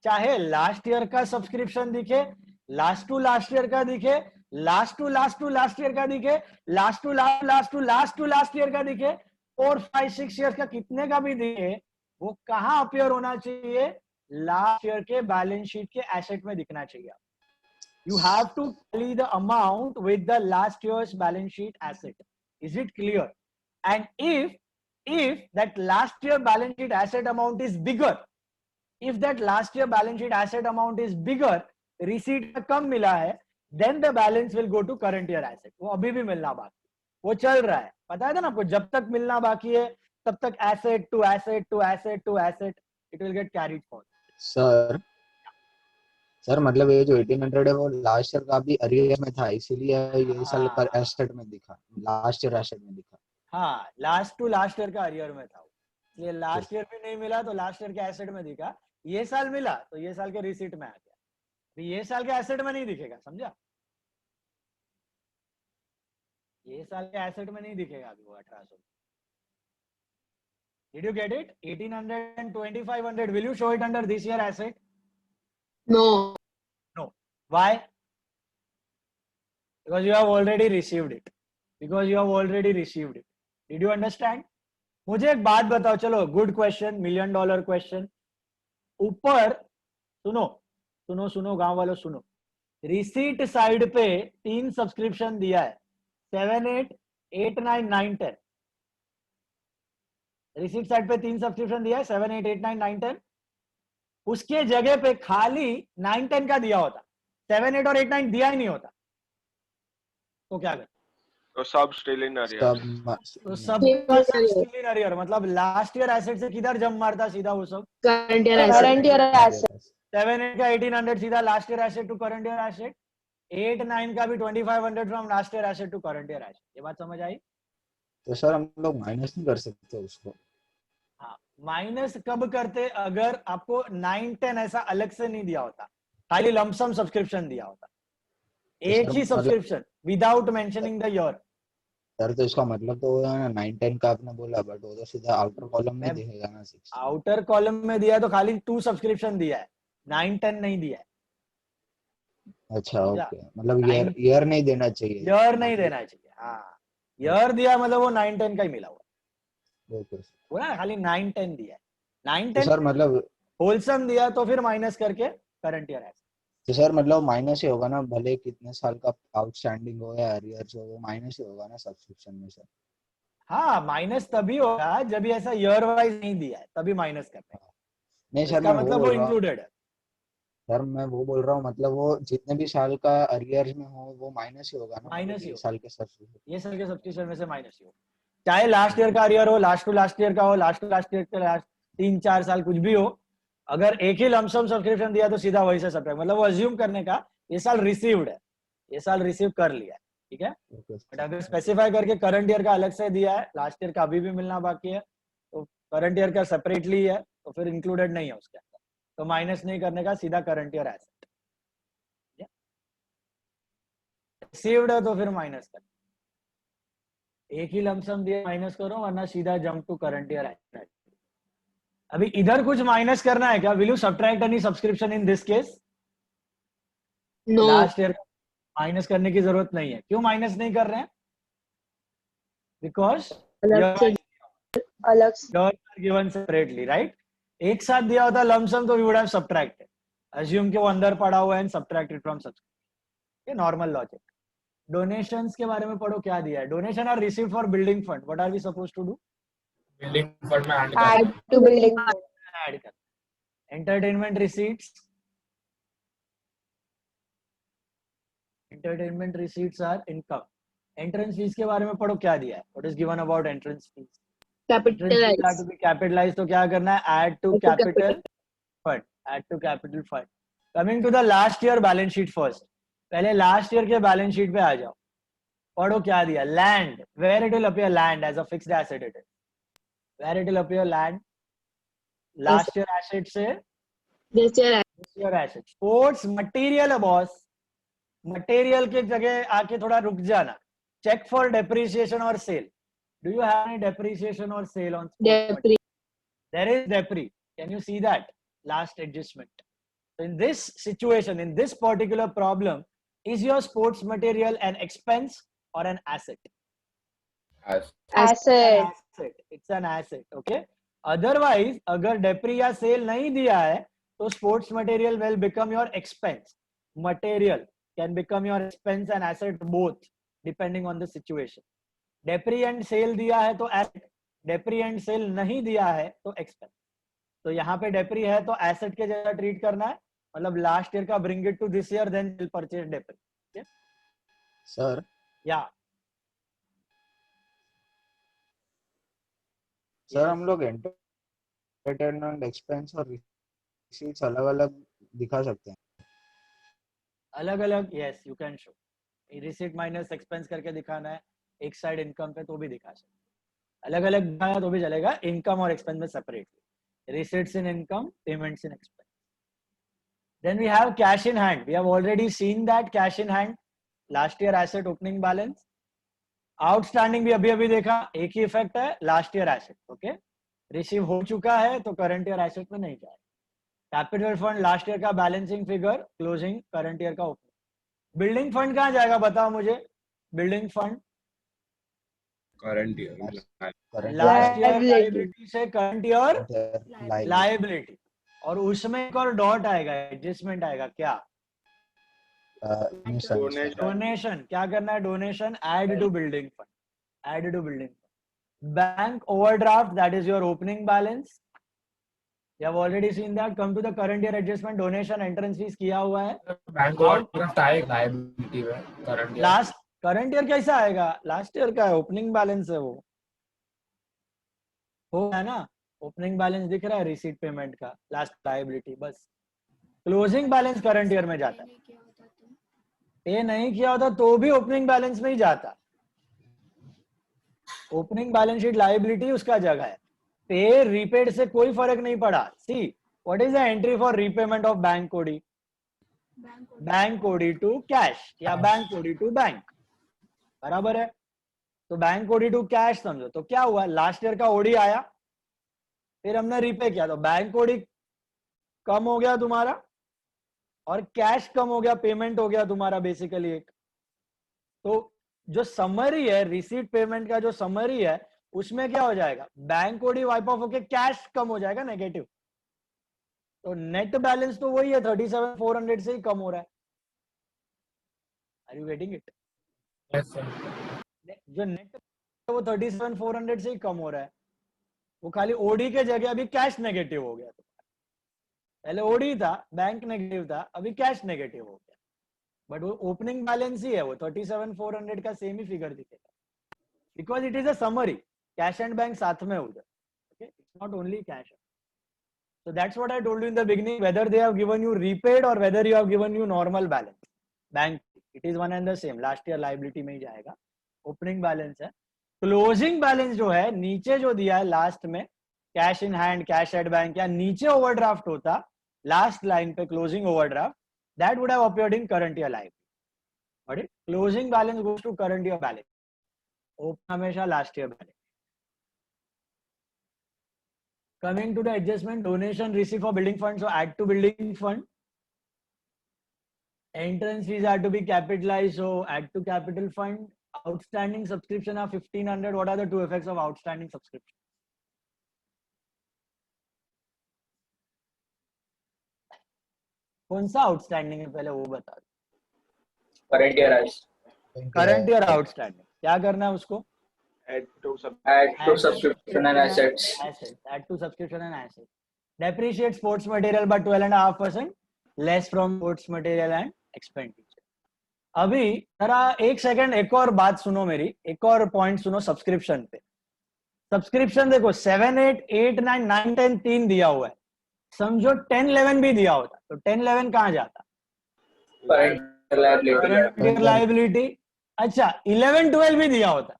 Speaker 1: चाहे लास्ट ईयर का सब्सक्रिप्शन दिखे, लास्ट टू लास्ट ईयर का दिखे, last to last to last year का दिखे, last to last to last to last year का दिखे, 4, 5, 6 ईयर का कितने का भी दिखे, वो कहाँ अपियर होना चाहिए? लास्ट ईयर के बैलेंस शीट के एसेट में दिखना चाहिए. You have to tally the amount with the last year's balance sheet asset. Is it clear? And if that last year balance sheet asset amount is bigger, if that last year balance sheet asset amount is bigger, receipt में कम मिला है, then the balance will go to current year asset. वो अभी भी मिलना बाकी, वो चल रहा है. पता था ना आपको? जब तक मिलना बाकी है तब तक asset to asset to asset to asset it will get carried forward.
Speaker 6: Sir मतलब ये जो 1800 है वो लास्ट ईयर का भी अरियर में था, इसीलिए ये साल पर एसेट में दिखा, लास्ट ईयर एसेट में दिखा.
Speaker 1: हाँ, लास्ट टू लास्ट ईयर का अरियर में था. ये लास्ट ईयर भी नहीं मिला तो लास्ट ईयर के एसेट में दिखा. ये साल मिला तो ये साल के रिसीट में आ गया. तो ये साल के एसेट में नहीं दिखेगा, समझा? ये साल के एसेट में नहीं दिखेगा अभी वो 1800. Did you get it? 1800 and 2500. Will you show it under this year asset?
Speaker 3: No.
Speaker 1: No. Why? Because you have already received it. Because you have already received it. Did you understand? मुझे एक बात बताओ. चलो, good question, $1 million question. ऊपर सुनो सुनो सुनो गांव वालों सुनो. रिसीट साइड पे 3 सब्सक्रिप्शन दिया है, 7, 8, 8, 9, 9, 10. रिसीट साइड पे 3 सब्सक्रिप्शन दिया है, 7, 8, 8, 9, 9, 10. उसके जगह पे खाली 9-10 का दिया होता, 7, 8 और 8, 9 दिया ही नहीं होता, तो क्या कर?
Speaker 2: तो सब स्टिल इन
Speaker 6: सब
Speaker 2: अरियर्स।
Speaker 1: तो सबका सब still in arrear, मतलब लास्ट ईयर एसेट से किधर जम मारता सीधा वो सब?
Speaker 3: Current year
Speaker 1: Current
Speaker 3: asset.
Speaker 1: year
Speaker 3: asset.
Speaker 1: 7, 8 का 1800 सीधा last year asset to current year asset, 8, 9 का भी 2500 from last year asset to current year asset. ये बात समझ आई?
Speaker 6: तो सर हम लोग माइनस नहीं कर सकते उसको?
Speaker 1: हाँ, माइनस कब करते? अगर आपको 9-10 ऐसा अलग से नहीं दिया होता, खाली लमसम सब्सक्रिप्शन दिया होता, एक
Speaker 6: सर
Speaker 1: ही
Speaker 6: मतलब
Speaker 1: subscription without mentioning the year.
Speaker 6: Sir तो इसका मतलब तो हुआ ना 9-10 का आपने बोला, बट वो तो सीधा आउटर कॉलम में दिखेगा ना 6।
Speaker 1: आउटर कॉलम में दिया है तो खाली 2 सब्सक्रिप्शन दिया है, 9-10 नहीं दिया है।
Speaker 6: अच्छा
Speaker 1: समझा?
Speaker 6: ओके, मतलब ईयर नहीं देना चाहिए।
Speaker 1: ईयर नहीं देना चाहिए, हाँ। ईयर दिया मतलब वो 9-10 का ही मिला हुआ।
Speaker 6: ओके
Speaker 1: वो ना खाली 9-10 दिया है,
Speaker 6: तो
Speaker 1: 9-10
Speaker 6: सर मतलब
Speaker 1: होलसम दिया तो फिर माइनस करके करंट ईयर है।
Speaker 6: तो सर मतलब माइनस ही होगा ना, भले कितने साल का आउटस्टैंडिंग हो या अरियर्स हो, वो माइनस ही होगा ना सब्सक्रिप्शन में सर।
Speaker 1: हाँ, माइनस तभी होगा जब ये ऐसा ईयर वाइज नहीं दिया है, तभी माइनस करते हैं।
Speaker 6: नहीं सर
Speaker 1: इसका
Speaker 6: मैं वो
Speaker 1: मतलब वो
Speaker 6: बोल रहा हूँ,
Speaker 1: इंक्लूडेड है।
Speaker 6: सर मैं वो बोल रहा हूँ मतलब वो जितने भी साल का अरियर्स में हो वो माइनस ही होगा ना,
Speaker 1: माइनस
Speaker 6: मतलब
Speaker 1: ही
Speaker 6: ये
Speaker 1: होगा,
Speaker 6: साल के सब्सक्रिप्शन।
Speaker 1: ये साल के सब्सक्रिप्शन में से माइनस ही होगा, चाहे लास्ट ईयर का अरियर हो, लास्ट टू लास्ट ईयर का हो, लास्ट टू लास्ट ईयर का लास्ट 3-4 साल कुछ भी हो, अगर एक ही लमसम सब्सक्रिप्शन दिया तो सीधा वही से सब्ट्रैक्ट, मतलब वो अज्यूम करने का ये साल रिसीव्ड है, ये साल रिसीव कर लिया है, ठीक है। बट अगर स्पेसिफाई करके करंट ईयर का अलग से दिया है, लास्ट ईयर का अभी भी मिलना बाकी है, तो करंट ईयर का सेपरेटली है तो फिर इंक्लूडेड नहीं है उसके अंदर, तो माइनस नहीं करने का, सीधा करंट ईयर एसेट। रिसीव्ड है तो फिर माइनस कर, एक ही लमसम दिया माइनस करो, वरना सीधा jump to current year asset. अभी इधर कुछ माइनस करना है क्या? Will you subtract any subscription in this case?
Speaker 3: No.
Speaker 1: Last year minus करने की जरूरत नहीं है। क्यों माइनस नहीं कर रहे हैं? बिकॉज
Speaker 3: अलग से अलग से
Speaker 1: गिवन सेपरेटली, राइट? एक साथ दिया होता लमसम तो we would have subtracted, assume के वो अंदर पड़ा हुआ है एंड सब्ट्रैक्टेड फ्रॉम सब्सक्रिप्शन। ये नॉर्मल लॉजिक। डोनेशंस के बारे में पढ़ो, क्या दिया है? Donation are received for building fund, what are we supposed to do?
Speaker 7: Building fund में ऐड
Speaker 3: add
Speaker 7: करना।
Speaker 3: to building.
Speaker 1: ऐड कर। Entertainment receipts, entertainment receipts are income. Entrance fees के बारे में पढ़ो, क्या दिया है? What is given about entrance fees?
Speaker 3: Capitalize.
Speaker 1: To be capitalize, तो क्या करना है? Add to
Speaker 3: Add to
Speaker 1: capital fund, add to capital fund. Coming to the last year balance sheet first, पहले लास्ट ईयर के बैलेंस शीट पे आ जाओ, पढ़ो क्या दिया? Land, where it will appear land as a fixed asset, it is where it will appear land, last year asset से
Speaker 3: This year
Speaker 1: this year asset. Sports material है boss, material के जगह आके थोड़ा रुक जाना। चेक फॉर डेप्रिसिएशन और sale, do you have any depreciation और sale on sports?
Speaker 3: Depri.
Speaker 1: There is depri, can you see that last adjustment? So in this situation, in this particular problem, is your sports material an expense or an asset?
Speaker 3: asset.
Speaker 1: Asset, it's an asset, okay. Otherwise अगर depri या sale नहीं दिया है तो sports material will become your expense, material can become your expense and asset both depending on the situation. depri and sale दिया है तो asset, depri and sale नहीं दिया है तो expense। तो यहाँ पे depri है तो asset के जैसा ट्रीट करना है, मतलब लास्ट ईयर का bring it to this year then will purchase depri, okay?
Speaker 6: Sir
Speaker 1: Yeah.
Speaker 6: Sir हम लोग एंटरटेनमेंट एक्सपेंस और रिसीट्स अलग अलग दिखा सकते हैं?
Speaker 1: अलग अलग, yes you can show. Receipt minus expense करके दिखाना है एक साइड इनकम पे तो भी दिखा सकते, अलग अलग दिखाया तो भी चलेगा, इनकम और एक्सपेंस में separately. Receipts in income, payments in expense. Then we have cash in hand, we have already seen that cash in hand, last year asset opening balance. Outstanding भी अभी अभी देखा, एक ही इफेक्ट है, last year asset, okay. Receive हो चुका है तो करंट ईयर एसेट में नहीं जाएगा। कैपिटल फंड लास्ट ईयर का balancing figure, closing current year का ओपनिंग। बिल्डिंग फंड कहाँ जाएगा बताओ मुझे? Building fund
Speaker 7: current year
Speaker 1: last year
Speaker 3: Liability.
Speaker 1: Liability से करंट ईयर
Speaker 6: लाइक
Speaker 1: लायबिलिटी, और उसमें एक और डॉट आएगा, एडजस्टमेंट आएगा, क्या? डोनेशन। क्या करना है? Donation add to building fund, add to building fund. Bank overdraft, that is your opening balance, You have already seen that. Come to the current year adjustment. Donation entrance fees किया हुआ है.
Speaker 7: Bank overdraft आएगा liability में current year.
Speaker 1: Last current year कैसा आएगा? Last year का है, opening balance है वो. हो है ना, ओपनिंग बैलेंस दिख रहा है रिसीट पेमेंट का, लास्ट लायबिलिटी. बस क्लोजिंग बैलेंस करंट ईयर में जाता है. पे नहीं किया होता तो भी ओपनिंग बैलेंस में ही जाता. ओपनिंग बैलेंस शीट लायबिलिटी उसका जगह है. पे रीपेड से कोई फर्क नहीं पड़ा. See what is the entry for repayment of bank OD? Bank OD to cash या बैंक ओडी टू बैंक. बराबर है. तो बैंक ओडी टू कैश समझो. तो क्या हुआ, लास्ट ईयर का ओडी आया, फिर हमने रीपे किया, तो बैंक ओडी कम हो गया तुम्हारा और कैश कम हो गया, पेमेंट हो गया तुम्हारा बेसिकली एक. तो जो समरी है रिसीट पेमेंट का, जो समरी है उसमें क्या हो जाएगा, बैंक ओडी वाइप ऑफ होके कैश कम हो जाएगा नेगेटिव. तो नेट बैलेंस तो वही है 37,400 से ही कम हो रहा है. Are you getting it?
Speaker 7: Yes sir.
Speaker 1: जो नेट वो 37,400 से ही कम हो रहा है. वो खाली ओडी के जगह अभी कैश नेगेटिव हो गया. पहले ओडी था, बैंक नेगेटिव था, अभी कैश नेगेटिव हो गया. बट वो ओपनिंग बैलेंस ही है, वो 37,400 का सेम ही फिगर दिखेगा, because it is a summary. Cash and bank साथ में उधर. Okay, it's not only cash. So that's what I told you in the beginning, whether they have given you repaid or whether you have given you normal balance. Bank, it is one and the same. Last year liability में ही जाएगा. Opening balance है. Closing balance जो है नीचे जो दिया है लास्ट में, cash in hand, cash at bank, या नीचे ओवरड्राफ्ट होता लास्ट लाइन पे closing overdraft, that would have appeared in current year liability. Got it? Closing balance goes to current year balance. Open हमेशा last year balance. Coming to the adjustment, donation received for building fund, so add to building fund. Entrance fees are to be capitalized, so add to capital fund. Outstanding subscription are 1,500. What are the two effects of outstanding subscription? कौन सा outstanding है पहले वो बता दो. Current year outstanding. क्या करना है उसको?
Speaker 2: Add to
Speaker 9: subscription and assets.
Speaker 1: Add to subscription and assets. Depreciate sports material by 12.5%, less from sports material and expenditure. अभी जरा एक सेकंड एक और बात सुनो मेरी, एक और पॉइंट सुनो सब्सक्रिप्शन पे. सब्सक्रिप्शन देखो 7, 8, 8, 9, 9, 10 तीन दिया हुआ है. समझो 10, 11 भी दिया होता तो 10, 11 कहाँ जाता? Current liability. अच्छा 11, 12 भी दिया होता.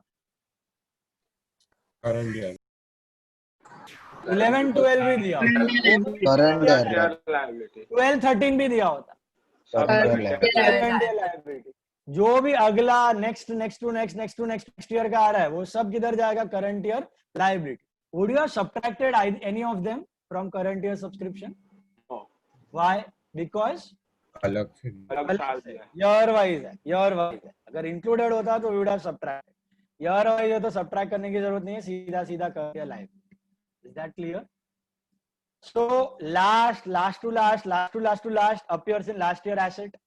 Speaker 7: करंट ईयर
Speaker 1: 11, 12 भी दिया होता.
Speaker 6: करंट ईयर
Speaker 1: 12, 13 भी दिया होता. Current year liability. जो भी अगला नेक्स्ट टू नेक्स्ट ईयर का आ रहा है वो सब किधर जाएगा? Current year liability. Would you have subtracted any of them from current year subscription? Why? Because
Speaker 7: अलग से
Speaker 1: ईयर वाइज है. ईयर वाइज है. अगर इंक्लूडेड होता तो we would have subtracted. Year wise है तो सबट्रैक्ट करने की जरूरत नहीं है, सीधा सीधा कर दिया liability. Is that clear? So last to last appears in last year asset,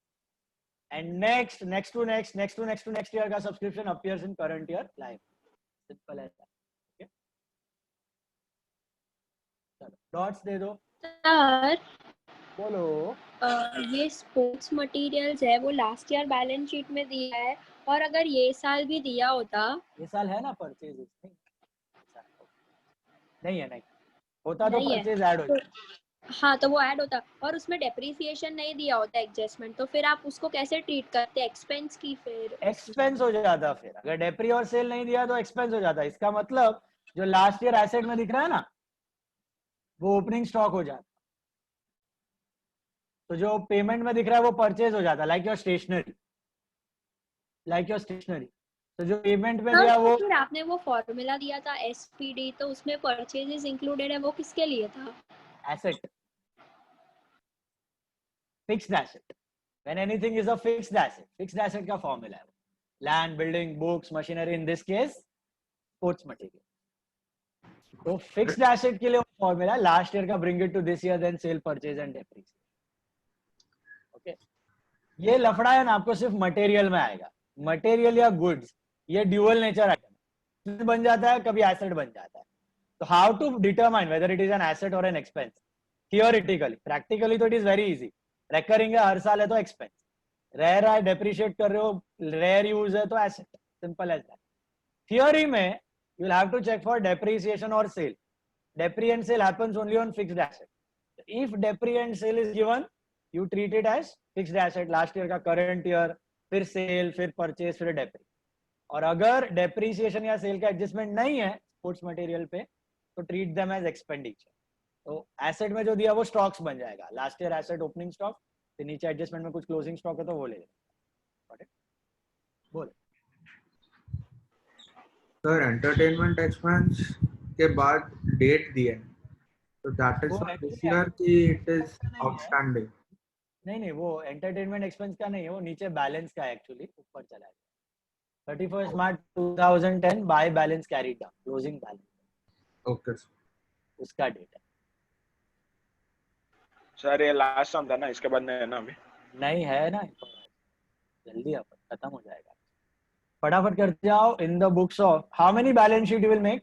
Speaker 1: and next to next year का subscription appears in current year liability. Simple as that. Okay. चलो dots दे दो.
Speaker 4: सर
Speaker 1: बोलो.
Speaker 4: ये स्पोर्ट्स मटेरियल्स है वो last year balance sheet में दिया है, और अगर ये साल भी दिया होता.
Speaker 1: ये साल है ना परचेज? नहीं है. नहीं होता तो परचेज ऐड हो जाता.
Speaker 4: हाँ तो वो ऐड होता, और उसमें डेप्रिसिएशन नहीं दिया होता एडजस्टमेंट, तो फिर आप उसको कैसे ट्रीट करते? एक्सपेंस की फिर
Speaker 1: एक्सपेंस हो जाता. फिर अगर डेप्री और सेल नहीं दिया तो एक्सपेंस हो जाता. इसका मतलब जो लास्ट ईयर एसेट में दिख रहा है ना वो ओपनिंग स्टॉक हो जाता. तो जो पेमेंट में दिख रहा है वो परचेज हो जाता. Like your stationery. तो जो पेमेंट में दिया वो,
Speaker 4: फिर आपने वो फॉर्मूला दिया था एसपीडी, तो उसमें परचेजेस इंक्लूडेड है, वो किसके लिए था?
Speaker 1: Asset. Fixed asset. When anything is a fixed asset का फॉर्मूला है. Land, building, books, machinery, in this case sports material. तो फिक्स्ड एसेट के लिए फॉर्मूला लास्ट ईयर का bring it to this year, then sale, purchase and depreciation. Okay. ये लफड़ा है ना आपको सिर्फ मटेरियल में आएगा. मटेरियल या गुड्स ये ड्यूअल नेचर आइटम बन जाता है, कभी एसेट बन जाता है. तो how to determine whether it is an asset और एन एक्सपेंस? थियोरिटिकली, प्रैक्टिकली तो it is very easy. Recurring है, हर साल है तो एक्सपेंस, रेयर है डेप्रिशिएट कर रहे हो, रेयर यूज है तो asset, simple as that. Theory में you will have to check for depreciation और sale. Depri and sale happens only on fixed asset. If depri and sale is given, you treat it as fixed asset, last year का current year, फिर sale, फिर purchase, फिर depri. और अगर depreciation या cell का adjustment नहीं है स्पोर्ट्स मटेरियल पे, तो ट्रीट देम एज एक्सपेंडिचर। तो एसेट में जो दिया वो स्टॉक्स बन जाएगा, last year asset opening stock, फिर नीचे एडजस्टमेंट में कुछ क्लोजिंग स्टॉक है तो वो ले लेगा। बोल
Speaker 5: सर एंटरटेनमेंट एक्सपेंस के बाद डेट दिया है, तो दैट इज
Speaker 1: वो
Speaker 5: फॉर दिस
Speaker 1: actually
Speaker 5: ईयर कि इट इज
Speaker 1: नहीं है।
Speaker 5: आउटस्टैंडिंग?
Speaker 1: नहीं, वो एंटरटेनमेंट एक्सपेंस का नहीं है, वो नीचे बैलेंस का है एक्चुअली, ऊपर चला गया। 31 मार्च 2010 by balance carried down, closing balance,
Speaker 5: okay
Speaker 1: उसका डेट है।
Speaker 2: सर ये लास्ट सम था ना, इसके बाद नहीं है ना अभी?
Speaker 1: नहीं है ना, जल्दी अपन खत्म हो जाएगा, फटाफट करते जाओ। इन the books of how many balance sheet you will make?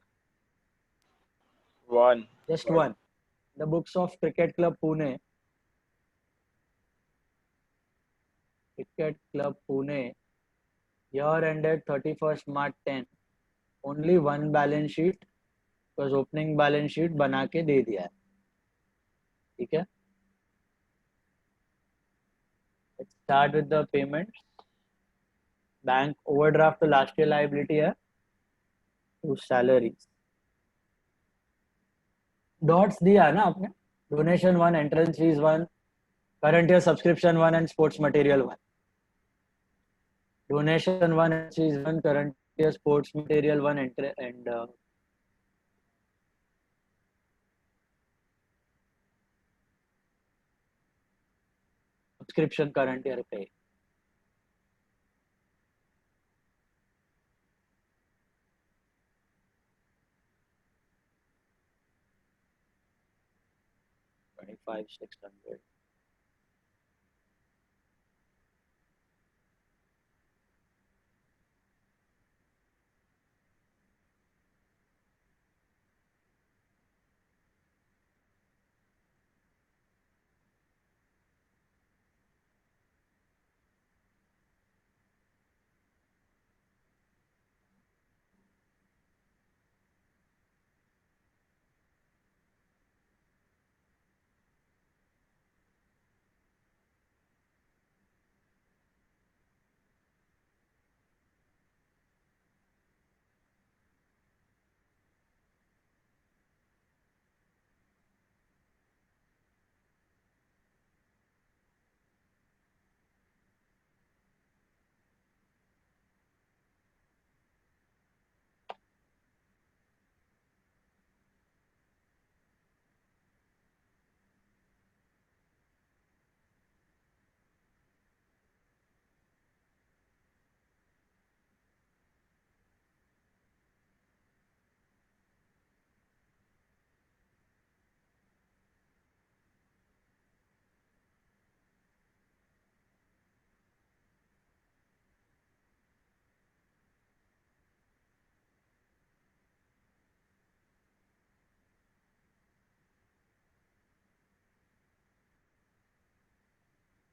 Speaker 2: 1.
Speaker 1: Just one. The books of Cricket Club Pune. Cricket Club Pune. Year ended 31st March 10. Only one balance sheet, because opening balance sheet बना के दे दिया है, ठीक है? Let's start with the payments. Bank overdraft तो last year liability है, to salaries. Dots दिया है ना आपने? Donation 1, entrance fees 1, current year subscription 1 and sports material 1. Donation 1, fees 1, current year sports material 1, and subscription current year pay. $25,600.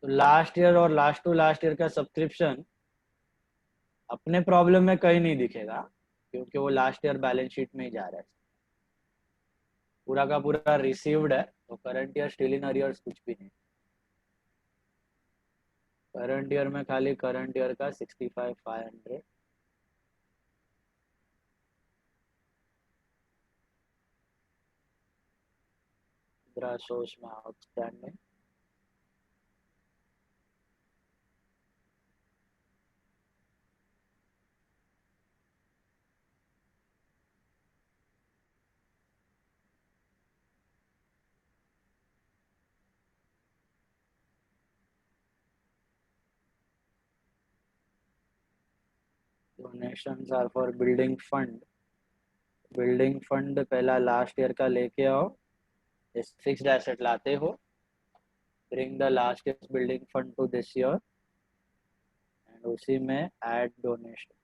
Speaker 1: तो last year और last to last year का subscription अपने problem में कहीं नहीं दिखेगा, क्योंकि वो लास्ट ईयर बैलेंस शीट में ही जा रहा है, पूरा का पूरा रिसीव्ड है, तो current year still in arrears कुछ भी नहीं। करंट ईयर में खाली करंट ईयर का 65,500, सोर्स में outstanding, donations are for building fund. Building fund पहला लास्ट ईयर का लेके आओ, इस फिक्स्ड एसेट लाते हो, bring the last year building fund to this year and उसी में ऐड डोनेशन।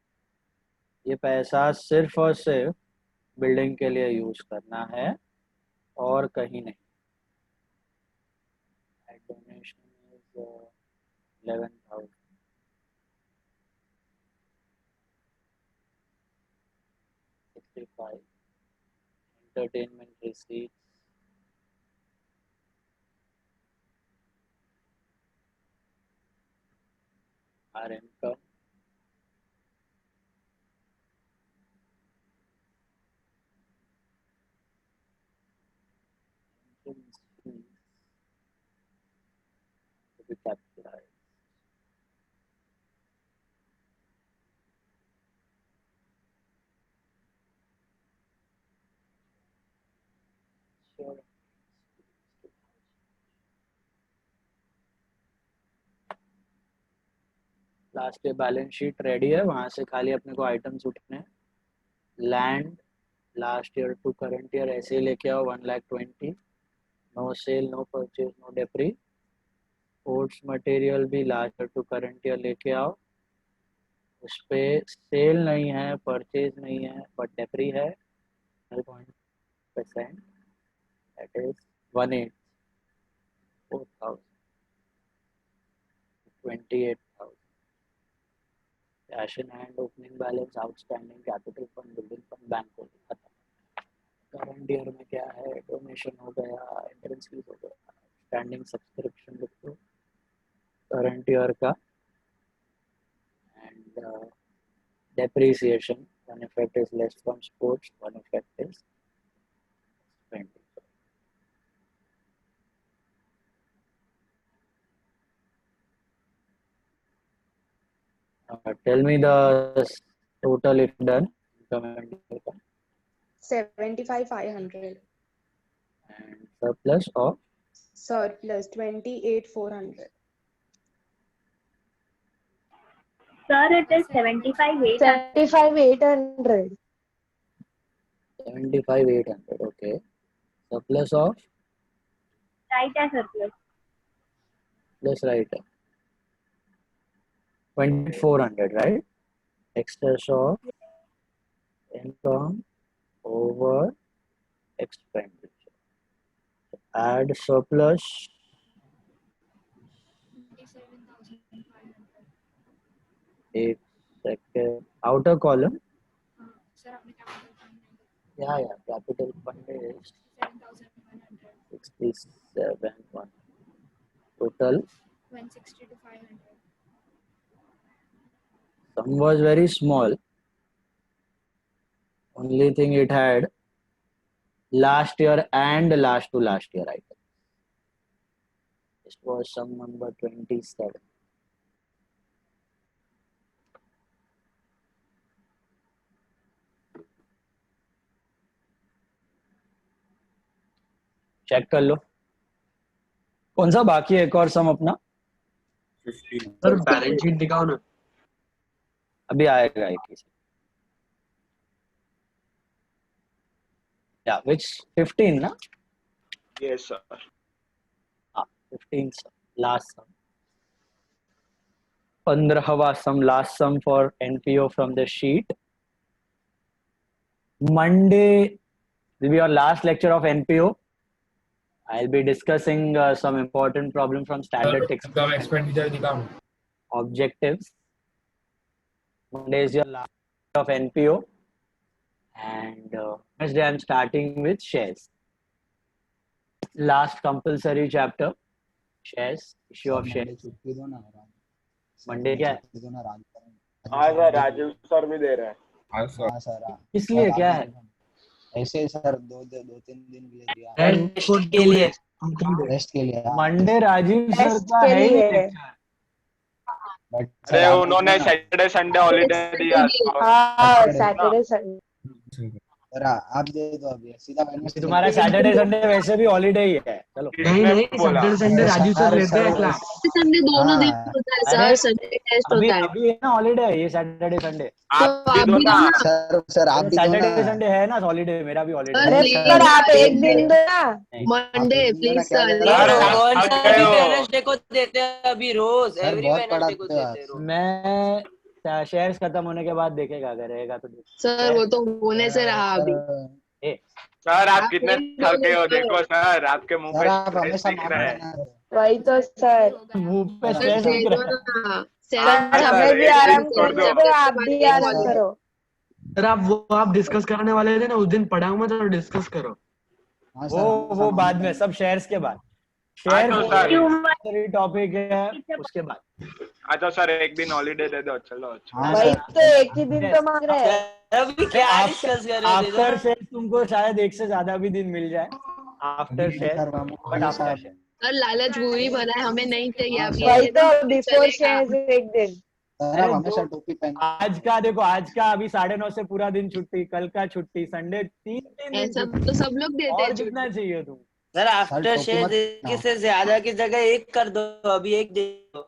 Speaker 1: ये पैसा सिर्फ और सिर्फ बिल्डिंग के लिए यूज करना है और कहीं नहीं। 11,000. Entertainment receipts. Our income. Entrance fees to be capitalized. Sure. Last के बैलेंस शीट रेडी है, वहां से खाली अपने को आइटम्स उठने हैं. Land last year to current year ऐसे ही लेके आओ 1,20,000. No sale no purchase no depri. Sports material भी last year to current year लेके आओ. उस पे सेल नहीं है परचेज नहीं है बट डेप्री है 0.% that is 18,400. 28,000. Cash in hand opening balance outstanding capital fund building fund bank को खत्म. करंट ईयर में क्या है, डोनेशन हो गया, एंट्रेंस फीस हो गया, स्टैंडिंग सब्सक्रिप्शन लिख दो करंट ईयर का. And depreciation, one effect is less from sports, one effect is spending. Tell me the total if done.
Speaker 10: 75,500.
Speaker 1: And surplus of
Speaker 10: Surplus 28,400.
Speaker 4: Sir, it is 75,800.
Speaker 3: 75,800.
Speaker 1: 75,800. Okay. Surplus of
Speaker 4: Right as surplus.
Speaker 1: plus right. 2,400, right? Excess of income over expenditure. Add surplus. 8 second. Outer column. Yeah, capital fund is 67,100. Total
Speaker 10: 160 to 500.
Speaker 1: sum was very small. Only thing it had last year and last to last year item. This was sum number 27. Check कर लो कौन सा बाकी है. एक और सम अपना
Speaker 11: 15. Sir balance sheet दिखाओ ना.
Speaker 1: अभी आएगा एक ही. Yeah, which 15 ना?
Speaker 2: Yes sir.
Speaker 1: 15 sum, last sum. 15वां sum, last sum for NPO from the sheet. Monday will be your last lecture of NPO. I'll be discussing some important problem from standard textbook.
Speaker 7: income expenditure दिखाओ.
Speaker 1: Objectives. Monday is your last of NPO. And next day I'm starting with shares. Last compulsory chapter, shares, issue of shares. Monday क्या है?
Speaker 2: हाँ sir Rajiv sir भी दे रहे हैं.
Speaker 11: हाँ sir.
Speaker 1: इसलिए क्या है?
Speaker 6: ऐसे सर दो तीन दिन के लिए दिया.
Speaker 11: रेस्ट के लिए.
Speaker 1: मंडे राजीव सर
Speaker 3: Test
Speaker 1: का
Speaker 3: के
Speaker 1: है ही
Speaker 3: लिए.
Speaker 1: लेक्चर.
Speaker 2: अरे उन्होंने सैटरडे संडे हॉलीडे दिया.
Speaker 3: हाँ, Saturday Sunday.
Speaker 6: सर आप दे दो अभी सीधा.
Speaker 1: तुम्हारा सैटरडे संडे वैसे भी हॉलीडे ही है. चलो
Speaker 11: नहीं सैटरडे संडे राजीव सर लेते हैं क्लास.
Speaker 3: संडे दोनों दिन होता है सर. संडे टेस्ट
Speaker 1: अभी
Speaker 3: होता है.
Speaker 1: अभी है ना हॉलीडे है ये सैटरडे संडे.
Speaker 2: आप भी दो ना.
Speaker 6: सर आप भी दो ना.
Speaker 1: सैटरडे संडे है ना हॉलीडे. मेरा भी हॉलीडे
Speaker 3: अरे सर आप एक दिन दो ना. Monday please sir.
Speaker 9: वेडनेसडे को देते हैं अभी रोज. एवरी वेडनेसडे को देते हैं रोज.
Speaker 1: मैं शेयर्स खत्म होने के बाद देखेगा अगर रहेगा तो.
Speaker 3: सर वो तो होने से रहा अभी.
Speaker 2: सर आप कितने थके हो देखो सर. आपके मुंह पे
Speaker 6: आप हमेशा
Speaker 2: दिख रहा है.
Speaker 3: वही तो सर,
Speaker 1: मुंह पे
Speaker 6: सर,
Speaker 1: स्ट्रेस
Speaker 6: दे
Speaker 1: दिख
Speaker 3: दो
Speaker 1: रहा है।
Speaker 3: ना सर,
Speaker 2: हाँ,
Speaker 3: हमें
Speaker 2: सर,
Speaker 3: भी
Speaker 2: एक दिन
Speaker 3: आराम
Speaker 2: छोड़
Speaker 3: करने
Speaker 2: दो।
Speaker 3: दो, आप भी आराम करो।
Speaker 11: सर आप डिस्कस करने वाले थे ना उस दिन, पढ़ाऊँ मैं तो डिस्कस करो।
Speaker 6: हाँ सर, हम
Speaker 1: वो
Speaker 6: हम
Speaker 1: बाद में, सब शेयर्स के बाद,
Speaker 2: हाँ
Speaker 1: शेयर
Speaker 2: तो सर
Speaker 4: Humor
Speaker 1: टॉपिक है उसके बाद।
Speaker 2: हाँ तो सर एक दिन हॉलीडे दे दो, चलो अच्छा।
Speaker 6: हाँ
Speaker 3: वही
Speaker 6: सर,
Speaker 3: तो एक ही दिन तो मांग रहे हैं।
Speaker 9: सर अभी क्या डिस्कस कर रहे हो, दे दो
Speaker 1: आफ्टर
Speaker 9: ना।
Speaker 1: शेयर तुमको शायद एक से ज्यादा भी दिन मिल जाए आफ्टर शेयर,
Speaker 6: सर हम
Speaker 1: बट आफ्टर शेयर।
Speaker 3: और लालच बुरी भला है, हमें नहीं चाहिए
Speaker 6: हाँ,
Speaker 3: अभी,
Speaker 6: सर।
Speaker 3: वही तो बिफोर शेयर एक दिन।
Speaker 6: सर
Speaker 1: अरे
Speaker 6: आप हमेशा
Speaker 1: दो,
Speaker 6: टोपी पहन
Speaker 1: आज का देखो, आज का अभी 9:30 से पूरा दिन छुट्टी, कल का छुट्टी, संडे, तीन दिन
Speaker 3: ऐसा
Speaker 1: छुट्टी,
Speaker 3: तो सब लोग देते
Speaker 1: और
Speaker 3: हैं
Speaker 1: कितना
Speaker 3: छुट्टी।
Speaker 1: चाहिए तुम?
Speaker 9: सर आफ्टर
Speaker 6: टोपी
Speaker 9: शेयर
Speaker 6: मत
Speaker 9: देखने से ज्यादा की जगह एक कर दो, अभी एक दे दो।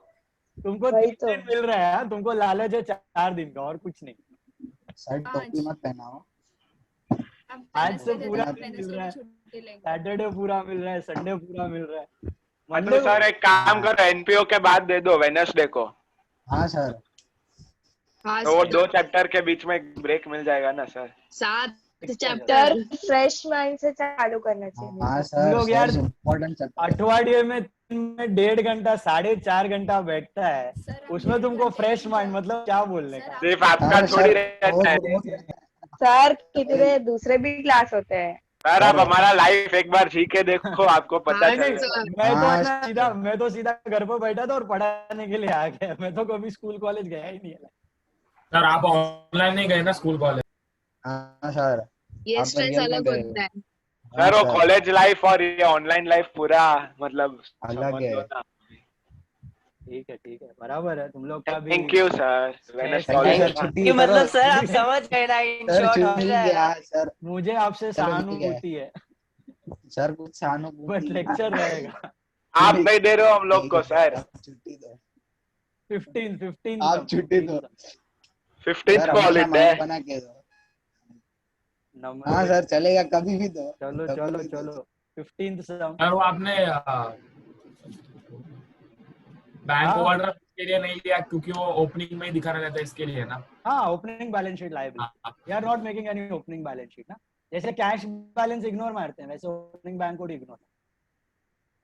Speaker 1: तुमको
Speaker 3: वही
Speaker 1: 3
Speaker 3: तो।
Speaker 1: दिन मिल रहा है, हाँ? तुमको लालच है 4 दिन का, और कुछ नहीं।
Speaker 6: सर टोपी मत पहनाओ।
Speaker 1: आज से पूरा दिन मिल रहा है, सैटरडे पूरा मिल रहा है, संडे पूरा मिल रहा है,
Speaker 2: हाँ
Speaker 1: मंडे
Speaker 2: तो सर एक काम करो, एनपीओ के बाद दे दो वेडनेसडे को,
Speaker 6: हाँ सर,
Speaker 3: हाँ
Speaker 2: तो वो
Speaker 3: सर,
Speaker 2: 2 चैप्टर के बीच में ब्रेक मिल जाएगा ना sir.
Speaker 3: 7
Speaker 1: sir
Speaker 3: chapter fresh mind से चालू करना चाहिए।
Speaker 6: हाँ
Speaker 1: तुम
Speaker 6: सर,
Speaker 1: लोग यार
Speaker 6: इम्पोर्टेंट चैप्टर।
Speaker 1: अठवाडिये में 1.5 घंटा 4.5 घंटा बैठता है, उसमें तुमको फ्रेश माइंड मतलब क्या बोलने का?
Speaker 2: सिर्फ आपका थोड़ी रहता है
Speaker 3: सर कितने दूसरे भी क्लास होते हैं।
Speaker 2: सर, आप हमारा लाइफ एक बार जी के देखो, आपको पता
Speaker 3: हाँ,
Speaker 2: चलेगा।
Speaker 3: सर।
Speaker 1: मैं तो सीधा घर पर बैठा था और पढ़ाने के लिए आ गया, मैं तो कभी स्कूल कॉलेज गया ही नहीं है।
Speaker 7: सर आप ऑनलाइन नहीं गए ना स्कूल कॉलेज?
Speaker 6: हाँ सर,
Speaker 3: ये
Speaker 6: आप तो
Speaker 3: स्ट्रेस
Speaker 6: रियल में
Speaker 3: अलग
Speaker 6: गए।
Speaker 3: होता है।
Speaker 2: सर वो कॉलेज लाइफ और ये ऑनलाइन लाइफ पूरा मतलब
Speaker 6: अलग
Speaker 2: समझ
Speaker 6: है।
Speaker 2: लो ना।
Speaker 1: ठीक है, बराबर है, तुम लोग का भी।
Speaker 2: Thank you sir,
Speaker 9: thank you मतलब सर आप समझ गए ना, इन
Speaker 6: सर
Speaker 9: शॉर्ट हो
Speaker 6: छुट्टी
Speaker 9: रहा है
Speaker 6: क्या
Speaker 9: ना।
Speaker 6: सर?
Speaker 1: मुझे आपसे
Speaker 6: चलो ठीक है।
Speaker 1: सहानुभूति है,
Speaker 6: सर कुछ सहानुभूति
Speaker 1: बट लेक्चर रहेगा
Speaker 2: आप नहीं दे रहे हो हम लोग को सर।
Speaker 6: छुट्टी दो,
Speaker 1: 15
Speaker 6: आप छुट्टी दो
Speaker 2: 15th
Speaker 6: सर,
Speaker 2: को
Speaker 6: हमेशा
Speaker 2: हॉलीडे।
Speaker 6: माइंड बना के दो। हाँ सर चलेगा, कभी भी दो।
Speaker 1: चलो
Speaker 6: कभी भी दो।
Speaker 1: 15th से
Speaker 7: सर वो आपने बैंक ओवरड्राफ्ट के लिए नहीं लिया क्योंकि वो ओपनिंग में ही दिखाना रहता है, इसके लिए ना?
Speaker 1: हाँ, opening balance sheet liability, we are not making any opening balance sheet ना, जैसे कैश बैलेंस इग्नोर मारते हैं वैसे opening bank code ignore,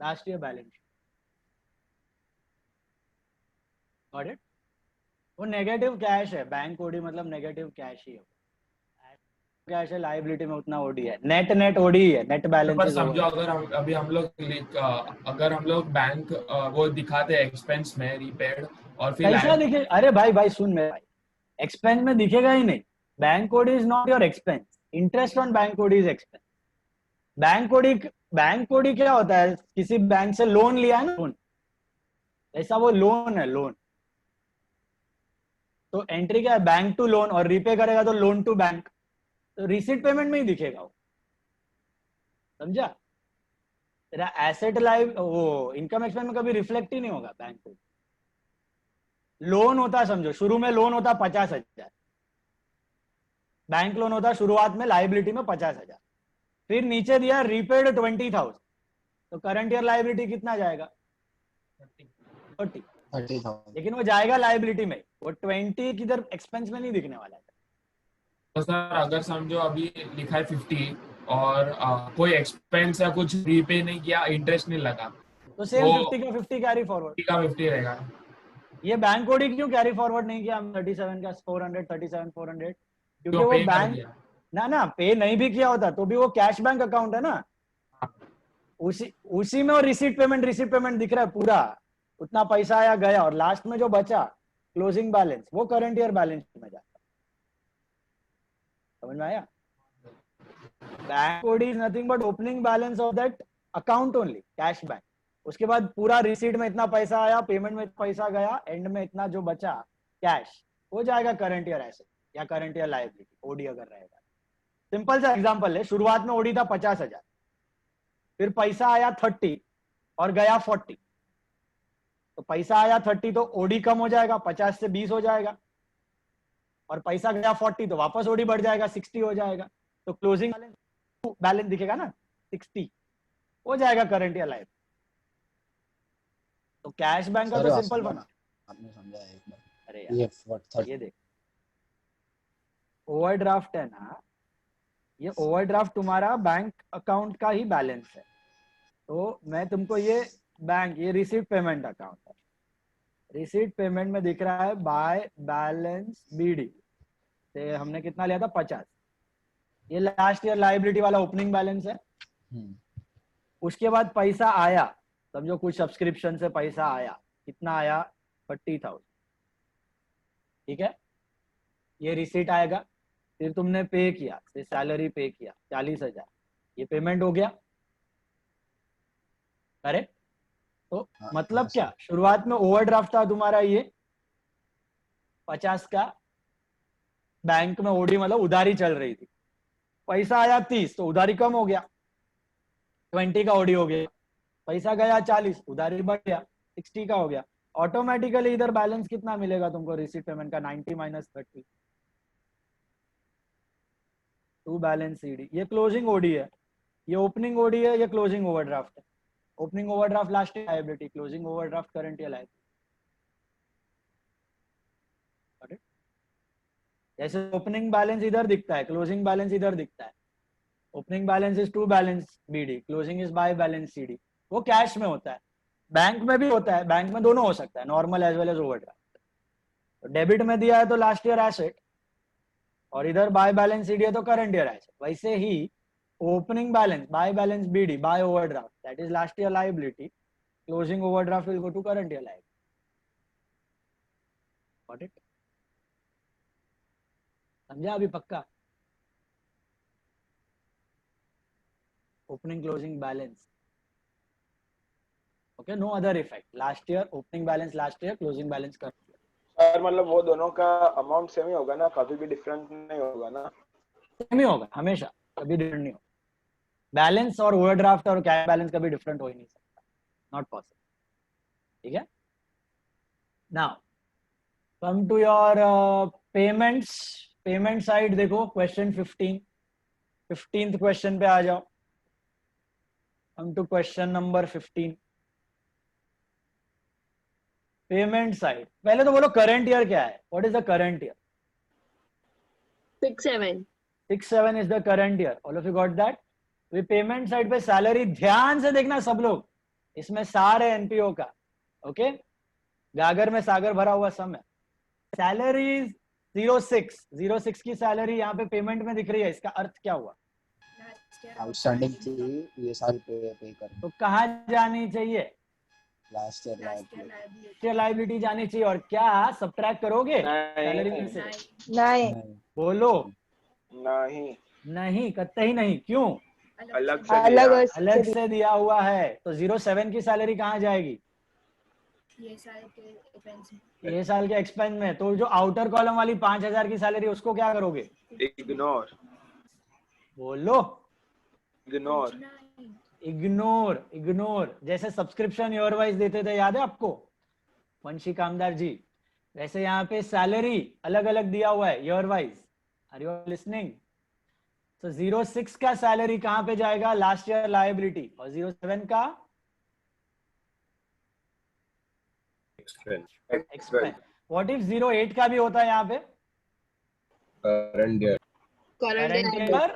Speaker 1: last year balance sheet. Got it? वो नेगेटिव कैश है, बैंक ओडी मतलब नेगेटिव कैश ही है, कैश है, लायबिलिटी में उतना ओडी है, नेट ओडी है, नेट बैलेंस
Speaker 7: पर
Speaker 1: इज
Speaker 7: समझो
Speaker 1: ओवर।
Speaker 7: अगर हम लोग बैंक वो दिखाते हैं एक्सपेंस में रीपेड और फिर
Speaker 1: कैसा दिखे? अरे भाई सुन मेरे भाई, एक्सपेंस में दिखेगा ही नहीं, bank code is not your expense, interest on bank code is expense. Bank code क्या होता है? किसी बैंक से लोन लिया है ना, लोन, ऐसा वो लोन है, लोन, तो एंट्री क्या है? बैंक टू लोन, और रीपे करेगा तो लोन टू बैंक, तो रिसीट पेमेंट में ही दिखेगा वो, समझा? तेरा एसेट लाइव वो इनकम एक्सपेंस में कभी रिफ्लेक्ट ही नहीं होगा बैंक कोड। लोन होता, समझो शुरू में लोन होता 50,000, बैंक लोन होता शुरुआत में लायबिलिटी में 50,000, फिर नीचे दिया रीपेड 20,000, तो करंट ईयर लायबिलिटी कितना जाएगा? 30,000, लेकिन वो जाएगा लायबिलिटी में, वो 20 किधर एक्सपेंस में नहीं दिखने वाला है।
Speaker 7: तो सर अगर समझो अभी लिखा है 50 और कोई एक्सपेंस या कुछ रीपे नहीं किया, इंटरेस्ट नहीं लगा,
Speaker 1: तो सेम 50 का 50 कैरी फॉरवर्ड,
Speaker 7: 50 का 50 रहेगा।
Speaker 1: ये बैंक कोड ही क्यों कैरी फॉरवर्ड नहीं किया हम 37 का 400, 37 400? क्योंकि
Speaker 7: जो
Speaker 1: वो
Speaker 7: पे कर
Speaker 1: बैंक
Speaker 7: दिया।
Speaker 1: ना पे नहीं भी किया होता तो भी वो कैश बैंक अकाउंट है ना, उसी में वो रिसीट पेमेंट दिख रहा है पूरा, उतना पैसा आया गया, और लास्ट में जो बचा क्लोजिंग बैलेंस वो करंट ईयर बैलेंस में जाता है। समझ में आया? Bank code is nothing but opening balance of that account only, cash bank. उसके बाद पूरा रिसीट में इतना पैसा आया, पेमेंट में पैसा गया, एंड में इतना जो बचा कैश, हो जाएगा करंट ईयर एसेट या करंट ईयर लायबिलिटी, ओडी अगर रहेगा। सिंपल सा एग्जांपल है, शुरुआत में ओडी था 50,000, फिर पैसा आया 30 और गया 40, तो पैसा आया 30 तो ओडी कम हो जाएगा, 50 से 20 हो जाएगा, और पैसा गया 40 तो वापस ओडी बढ़ जाएगा, 60 हो जाएगा, तो क्लोजिंग बैलेंस दिखेगा ना 60, हो जाएगा करंट ईयर लायबिलिटी। तो कैश बैंक का तो सिंपल बना,
Speaker 6: आपने समझा एक बार?
Speaker 1: अरे
Speaker 6: यार
Speaker 1: ये देख, ओवरड्राफ्ट है ना, ये ओवरड्राफ्ट तुम्हारा बैंक अकाउंट का ही बैलेंस है, तो मैं तुमको ये बैंक, ये रिसीट पेमेंट अकाउंट है। रिसीट पेमेंट में दिख रहा है बाय बैलेंस बीडी, हमने कितना लिया था 50। ये लास्ट ईयर लायबिलिटी वाला ओपनिंग बैलेंस है। उसके बाद पैसा आया, समझो कुछ सब्सक्रिप्शन से पैसा आया, कितना आया 30,000, ठीक है, ये रिसीट आएगा। फिर तुमने पे किया, सैलरी पे किया 40,000, ये पेमेंट हो गया, करेक्ट। तो मतलब क्या, शुरुआत में ओवरड्राफ्ट था तुम्हारा ये 50 का, बैंक में ओडी मतलब उधारी चल रही थी, पैसा आया 30 तो उधारी कम हो गया, 20 का ओडी हो गया, पैसा गया 40 उधारी बढ़ गया, 60 का हो गया। ऑटोमेटिकली इधर बैलेंस कितना मिलेगा तुमको रिसीट पेमेंट का, 90 माइनस 30, टू बैलेंस सीडी। ये क्लोजिंग ओडी है, ये ओपनिंग ओडी है, ये क्लोजिंग ओवरड्राफ्ट है। Opening overdraft last year liability, closing overdraft current year liability. जैसे ओपनिंग बैलेंस इधर दिखता है, क्लोजिंग बैलेंस इधर दिखता है। Opening balance is to balance BD, closing is by balance CD. वो कैश में होता है, बैंक में भी होता है, बैंक में दोनों हो सकता है, normal as well as overdraft. तो डेबिट में दिया है तो लास्ट ईयर एसेट, और इधर बाय बैलेंस सीडी है तो करंट ईयर एसेट। वैसे ही opening balance by balance BD by overdraft, that is last year liability, closing overdraft will go to current year liability. Got it? समझा अभी पक्का? Opening closing balance, okay, no other effect. Last year opening balance last year, closing balance current year.
Speaker 2: Sir मतलब वो दोनों का amount same ही होगा ना, कभी भी डिफरेंट नहीं होगा ना?
Speaker 1: सेम ही होगा हमेशा, कभी डिफरेंट नहीं होगा। बैलेंस और ओवरड्राफ्ट और कैश बैलेंस कभी डिफरेंट हो ही नहीं सकता, नॉट पॉसिबल, ठीक है। Now come to your payments. Payment side देखो, क्वेश्चन 15th क्वेश्चन पे आ जाओ। Come to question number 15। Payment side, पहले तो बोलो करंट ईयर क्या है, what is the current year?
Speaker 3: 6-7
Speaker 1: 6-7 is the current year. All of you got that? Payment side पे सैलरी, ध्यान से देखना सब लोग, इसमें सारे एनपीओ का, ओके, गागर में सागर भरा हुआ सम है। सैलरी 06 की सैलरी यहाँ पे पेमेंट में दिख रही है, इसका अर्थ क्या हुआ?
Speaker 6: आउटस्टैंडिंग थी ये साल पे कर,
Speaker 1: तो कहाँ जानी चाहिए?
Speaker 6: लास्ट ईयर
Speaker 1: लायबिलिटी जानी चाहिए। और क्या सब्ट्रैक्ट करोगे सैलरी में से?
Speaker 3: नहीं,
Speaker 1: बोलो।
Speaker 2: नहीं,
Speaker 1: कतई नहीं। क्यों?
Speaker 2: अलग
Speaker 1: से दिया हुआ है। तो 07 की सैलरी कहाँ जाएगी?
Speaker 10: ये साल के एक्सपेंस में,
Speaker 1: ये साल के एक्सपेंस में। तो जो आउटर कॉलम वाली 5,000 की सैलरी, उसको क्या करोगे?
Speaker 2: इग्नोर।
Speaker 1: बोलो।
Speaker 2: इग्नोर।
Speaker 1: जैसे सब्सक्रिप्शन ईयर वाइज देते थे, याद है आपको वंशी कामदार जी? वैसे यहाँ पे सैलरी अलग अलग दिया हुआ है year wise. Are you listening? तो 06 का सैलरी कहाँ पे जाएगा? Last year liability. और 07 का एक्सपेंस। व्हाट इफ 08 का भी होता है यहाँ पे?
Speaker 2: Current year.
Speaker 1: Current year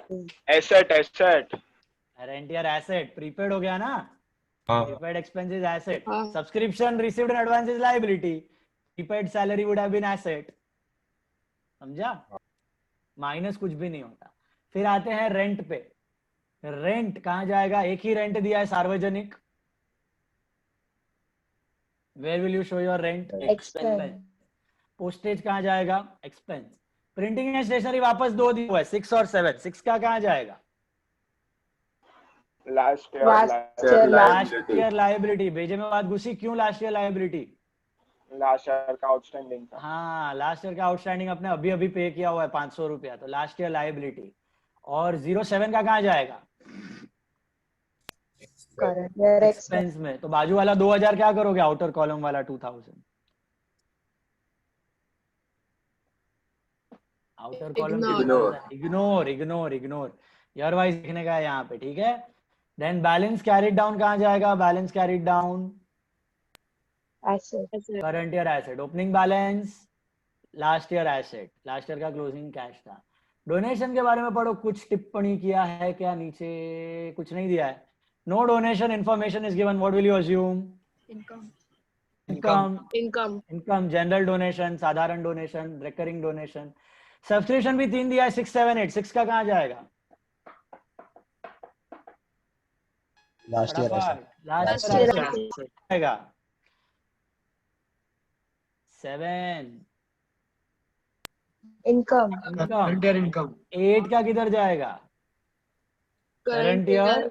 Speaker 2: asset.
Speaker 1: Current year asset, prepaid हो गया ना?
Speaker 7: हाँ।
Speaker 1: Prepaid expenses asset, subscription received in advance is liability, prepaid salary would have been asset. समझा? माइनस कुछ भी नहीं होता। फिर आते हैं रेंट पे। रेंट कहाँ जाएगा? एक ही रेंट दिया है सार्वजनिक। Where will you show your rent?
Speaker 3: Expense.
Speaker 1: Postage कहाँ जाएगा? एक्सपेंस। प्रिंटिंग एंड स्टेशनरी वापस 2 दिया हुआ है, 6 और 7। 6 का कहाँ जाएगा?
Speaker 2: Last
Speaker 1: year liability. भेजे में बात घुसी, क्यों last year liability?
Speaker 2: Last year का आउटस्टैंडिंग था।
Speaker 1: हाँ, लास्ट ईयर का आउटस्टैंडिंग अपने अभी अभी पे किया हुआ है 500 रुपया, तो लास्ट ईयर लायबिलिटी। और 07 का कहाँ जाएगा? एक्सपेंस में। तो बाजू वाला 2000 क्या करोगे? आउटर कॉलम वाला 2000। Outer column ignore. Year wise लिखने का है यहाँ पे, ठीक है। देन बैलेंस कैरिड डाउन कहाँ जाएगा? Balance carried down current year asset. Opening balance last year asset, last year का क्लोजिंग कैश था। डोनेशन के बारे में पढ़ो, कुछ टिप्पणी किया है क्या? नीचे कुछ नहीं दिया है। No donation information is given. What will you assume?
Speaker 10: Income.
Speaker 1: Income, general donation, साधारण donation, recurring donation. Subscription भी 3 दिया है, 6, 7, 8. 6 का कहाँ जाएगा?
Speaker 6: लास्ट ईयर
Speaker 1: लास्ट ईयर जाएगा 7
Speaker 3: इनकम
Speaker 1: 8 का किधर जाएगा? Current year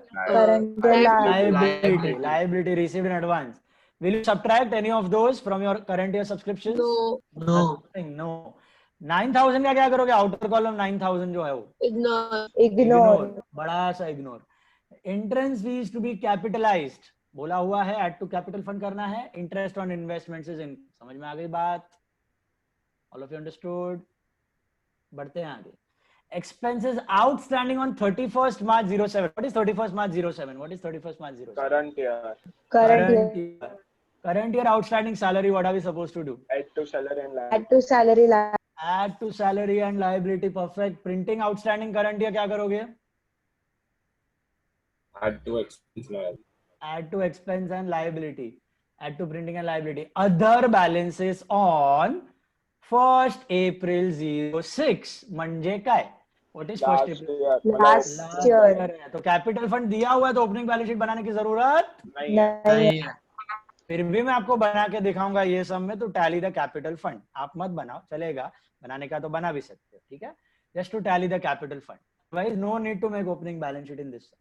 Speaker 1: liability received in advance. Will you subtract any of those from your current year subscriptions?
Speaker 11: No.
Speaker 1: No. 9,000 का क्या करोगे? आउटर कॉलम 9,000 जो है वो
Speaker 3: इग्नोर
Speaker 1: बड़ा सा ignore. Entrance fees to be capitalized बोला हुआ है, add to capital fund करना है. Interest on investments is in. समझ में आ गई बात? All of you understood? बढ़ते हैं आगे. Expenses outstanding on 31st March 07. What is 31st March 07? What is 31st March 07?
Speaker 2: Current year.
Speaker 1: Current year outstanding salary. What are we supposed to do?
Speaker 2: Add to salary and liability.
Speaker 1: Add to salary and liability. Perfect. Printing outstanding current year क्या करोगे?
Speaker 7: Add to expense liability.
Speaker 1: Add to expense and liability. Add to printing and liability. Other balances on 1st April 06. म्हणजे काय? What is 1st April?
Speaker 3: Last year
Speaker 1: तो capital fund दिया हुआ है तो opening balance sheet बनाने की जरूरत
Speaker 3: नहीं है.
Speaker 1: फिर भी मैं आपको बना के दिखाऊंगा ये सब में. तो टैली द कैपिटल फंड. आप मत बनाओ, चलेगा, बनाने का तो बना भी सकते हो, ठीक है. Just to tally the capital fund. Otherwise no need to make opening balance sheet in this.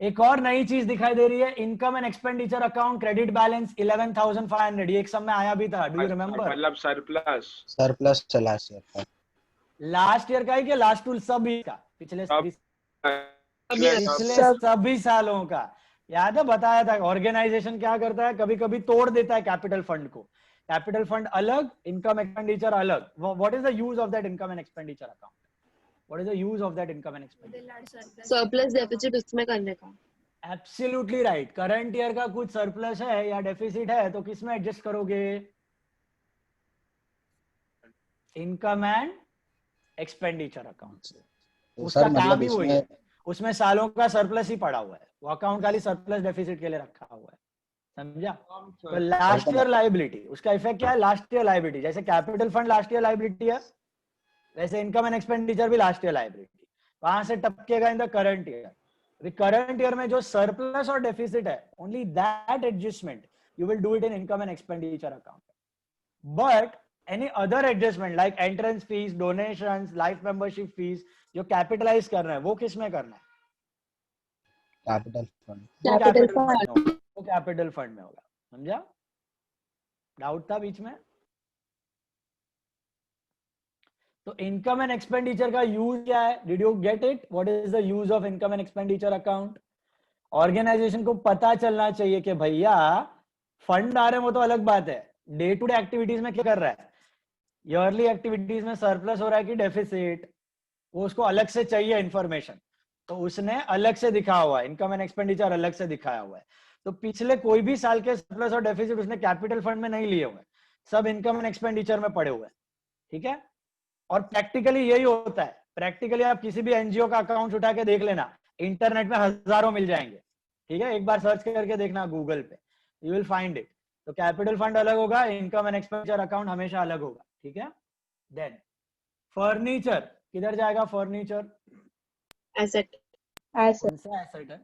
Speaker 1: एक और नई चीज दिखाई दे रही है, income and expenditure account credit balance 11,500. ये एक सब में आया भी था. Do you remember?
Speaker 2: मतलब
Speaker 6: सरप्लस
Speaker 1: लास्ट ईयर का है कि लास्ट टू सभी का? पिछले सभी सालों का. याद है, बताया था. ऑर्गेनाइजेशन क्या करता है, कभी कभी तोड़ देता है कैपिटल फंड को. कैपिटल फंड अलग, इनकम एक्सपेंडिचर अलग. What is the use of that income and expenditure account? What is the use of that income and expenditure?
Speaker 3: Surplus deficit उसमें करने का.
Speaker 1: Absolutely right. करंट ईयर का कुछ surplus है या डेफिसिट है तो किस में एडजस्ट करोगे? इनकम एंड एक्सपेंडिचर अकाउंट से. उसका काम ही वही है. उसमें सालों का सरप्लस ही पड़ा हुआ है. वो अकाउंट खाली सरप्लस डेफिसिट के लिए रखा हुआ है. समझा? तो लास्ट ईयर लायबिलिटी, उसका इफेक्ट क्या है? Last year liability. जैसे capital fund last year liability है, वैसे इनकम एंड एक्सपेंडिचर भी लास्ट ईयर लायबिलिटी. वहां से टपकेगा in the current year. Current year में जो सरप्लस और डेफिसिट है, only that adjustment you will do it in income and expenditure account. But any other adjustment like entrance fees, donations, life membership fees जो capitalize कर रहे हैं वो किस में करना है?
Speaker 6: Capital fund.
Speaker 1: वो कैपिटल फंड में होगा. समझा? डाउट था बीच में? तो इनकम एंड एक्सपेंडिचर का यूज क्या है? Did you get it? What is the use of income and expenditure account? Organisation को पता चलना चाहिए कि भैया फंड आ रहे हैं वो तो अलग बात है, डे टू डे एक्टिविटीज में क्या कर रहा है, ईयरली एक्टिविटीज में सरप्लस हो रहा है कि डेफिसिट, वो उसको अलग से चाहिए इंफॉर्मेशन. तो उसने अलग से दिखाया हुआ है, इनकम एंड एक्सपेंडिचर अलग से दिखाया हुआ है. तो पिछले कोई भी साल के सरप्लस और डेफिसिट उसने कैपिटल फंड में नहीं लिए हुए, सब इनकम एंड एक्सपेंडिचर में पड़े हुए हैं. ठीक है? और प्रैक्टिकली यही होता है. प्रैक्टिकली आप किसी भी एनजीओ का अकाउंट उठा के देख लेना, इंटरनेट में हजारों मिल जाएंगे. ठीक है? एक बार सर्च करके देखना गूगल पे, यू विल फाइंड इट. तो कैपिटल फंड अलग होगा, इनकम एंड एक्सपेंडिचर अकाउंट हमेशा अलग होगा. ठीक है? देन फर्नीचर किधर जाएगा? Furniture
Speaker 3: asset.
Speaker 1: कौन सा एसेट है?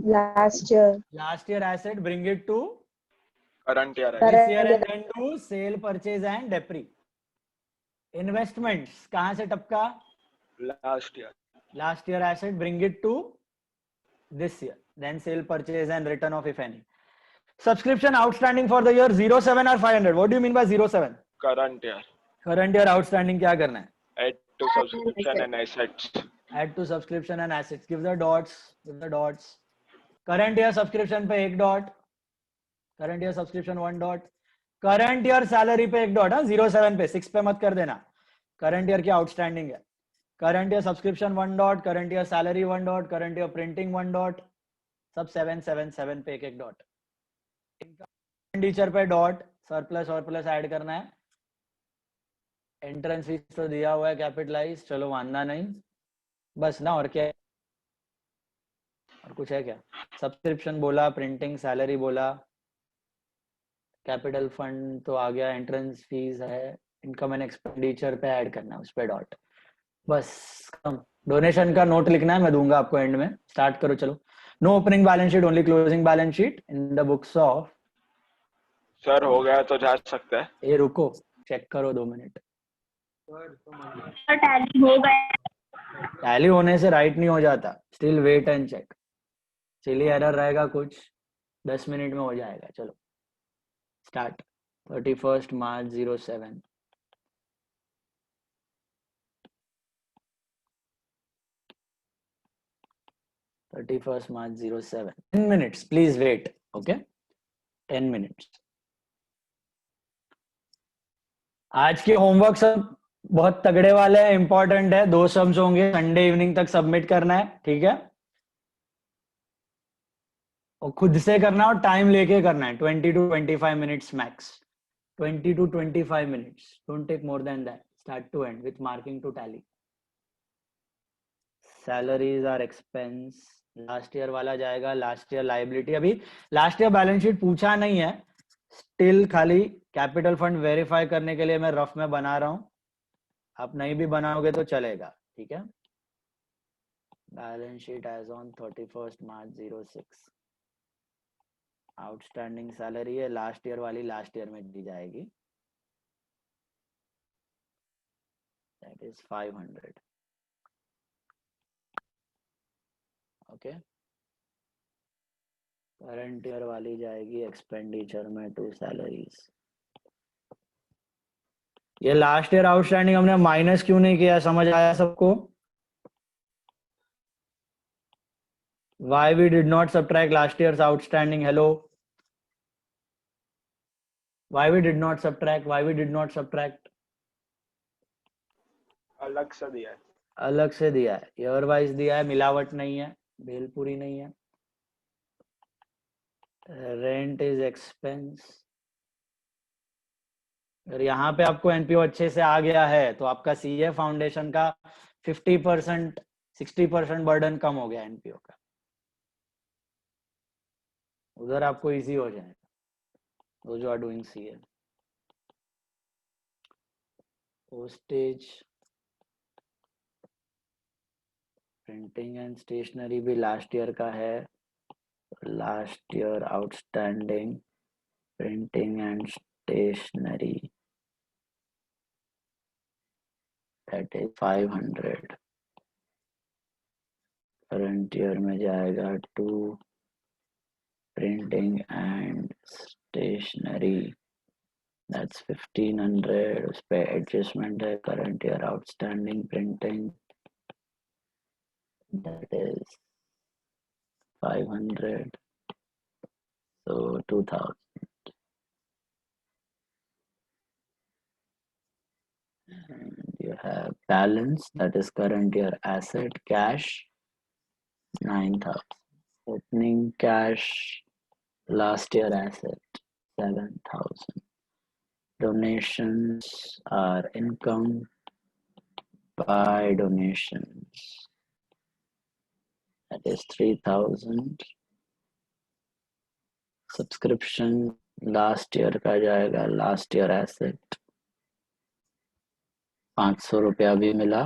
Speaker 1: Last year asset. Bring it to
Speaker 2: current year.
Speaker 1: this year and then do sale, purchase and depre. Investments कहाँ से टपका? Last year asset. Bring it to this year. Then sale, purchase and return of if any. Subscription outstanding for the year 07 or 500. What do you mean by 07?
Speaker 2: Current year.
Speaker 1: Current year outstanding क्या करना है?
Speaker 2: Add to subscription and assets.
Speaker 1: Add to subscription and assets. Give the dots. Give the dots. Current year subscription पे एक dot. Current year subscription 1 dot. Current year salary पे 1 dot. 07 पे, 6 पे मत कर देना. करंट ईयर की आउटस्टैंडिंग है. Current year subscription 1 dot, current year salary 1 dot, current year printing 1 dot. सब 7 पे एक डॉट. एक्सपेंडिचर पे डॉट. सरप्लस और प्लस ऐड करना है. एंट्रेंस फीस तो दिया हुआ है कैपिटलाइज, चलो मानना नहीं बस ना, और क्या. और कुछ है क्या? सब्सक्रिप्शन बोला, प्रिंटिंग सैलरी बोला, कैपिटल फंड तो आ गया, एंट्रेंस फीस है, इनकम एंड एक्सपेंडिचर पे ऐड करना है, उस पे डॉट। बस डोनेशन का नोट लिखना है, मैं दूंगा आपको एंड में। स्टार्ट करो चलो। No opening balance sheet, only closing balance sheet in the books of.
Speaker 2: Sir हो गया तो जा सकते हैं।
Speaker 1: ये रुको, चेक करो 2 मिनट।
Speaker 4: टैली हो गया।
Speaker 1: टैली होने से राइट नहीं हो जाता, स्टिल वेट एंड चेक। चलिए एरर रहेगा कुछ, 10 मिनट में हो जाएगा। चलो start. 31 March 07। March 07. 10 minutes, please wait. Okay, 10 minutes. आज के होमवर्क सब बहुत तगड़े वाले हैं, इंपॉर्टेंट है। 2 सम्स होंगे, संडे इवनिंग तक सबमिट करना है, ठीक है? और खुद से करना और टाइम लेके करना है, 20 to 25 minutes max. 20 to 25 minutes. Don't take more than that. Start to end with marking to tally. Salaries are expense. Last year वाला जाएगा, लास्ट ईयर लाइबिलिटी। अभी लास्ट ईयर बैलेंस शीट पूछा नहीं है, स्टिल खाली कैपिटल फंड वेरीफाई करने के लिए मैं रफ में बना रहा हूं। आप नहीं भी बनाओगे तो चलेगा, ठीक है? Balance sheet as on 31 March 06। Outstanding salary है, लास्ट ईयर वाली लास्ट ईयर में दी जाएगी, that is 500। Okay, current year वाली जाएगी एक्सपेंडिचर में टू सैलरीज। ये लास्ट ईयर आउटस्टैंडिंग हमने माइनस क्यों नहीं किया, समझ आया सबको? Why we did not subtract last year's outstanding? Hello, why we did not subtract? Why we did not subtract?
Speaker 2: अलग से दिया है।
Speaker 1: अलग से दिया है, ईयर वाइज दिया है, मिलावट नहीं है, भेलपुरी नहीं है। Rent is expense. अगर यहाँ पे आपको एनपीओ अच्छे से आ गया है तो आपका सीए फाउंडेशन का 50% 60% बर्डन कम हो गया एनपीओ का, उधर आपको इजी हो जाएगा। Those who are doing CA. Postage, printing and stationery भी लास्ट ईयर का है, last year outstanding printing and stationery that is 500। Current year में जाएगा to printing and stationery, that's 1500। उस पे एडजस्टमेंट है, current year outstanding printing that is 500, so 2000, and you have balance, that is current year asset cash 9000, opening cash last year asset 7000, donations are income by donations, that is 3000, subscription last year का जाएगा, last year asset 500 रुपया भी मिला।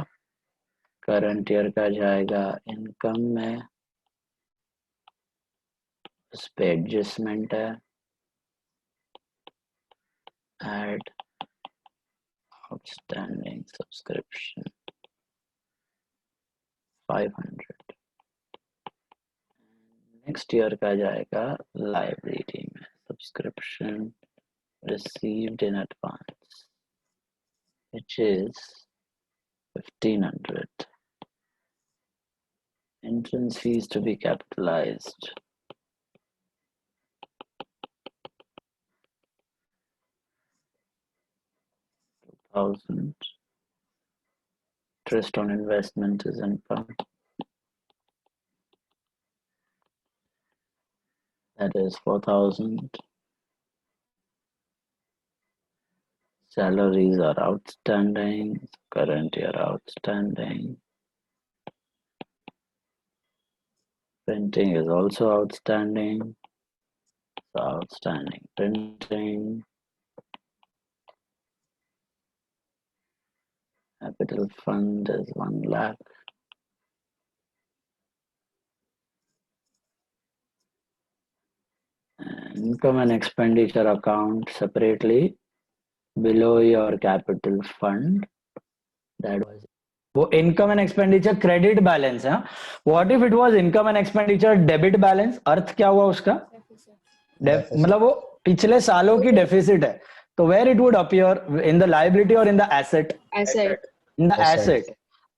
Speaker 1: Current year का जाएगा income में, उस पे एडजस्टमेंट है, add outstanding subscription 500। Next year का जाएगा लाइब्रेरी में, subscription received in advance which is 1500, entrance fees to be capitalized 2000, interest on investment is income, that is 4000, salaries are outstanding, current year outstanding Printing is also outstanding. So outstanding printing. Capital fund is 1 lakh. Income and expenditure account separately below your capital fund. That was वो income and expenditure credit balance है. What if it was income and expenditure debit balance? अर्थ क्या हुआ उसका? मतलब वो पिछले सालों की डेफिसिट है, तो where it would appear in the liability और in the asset? In the asset.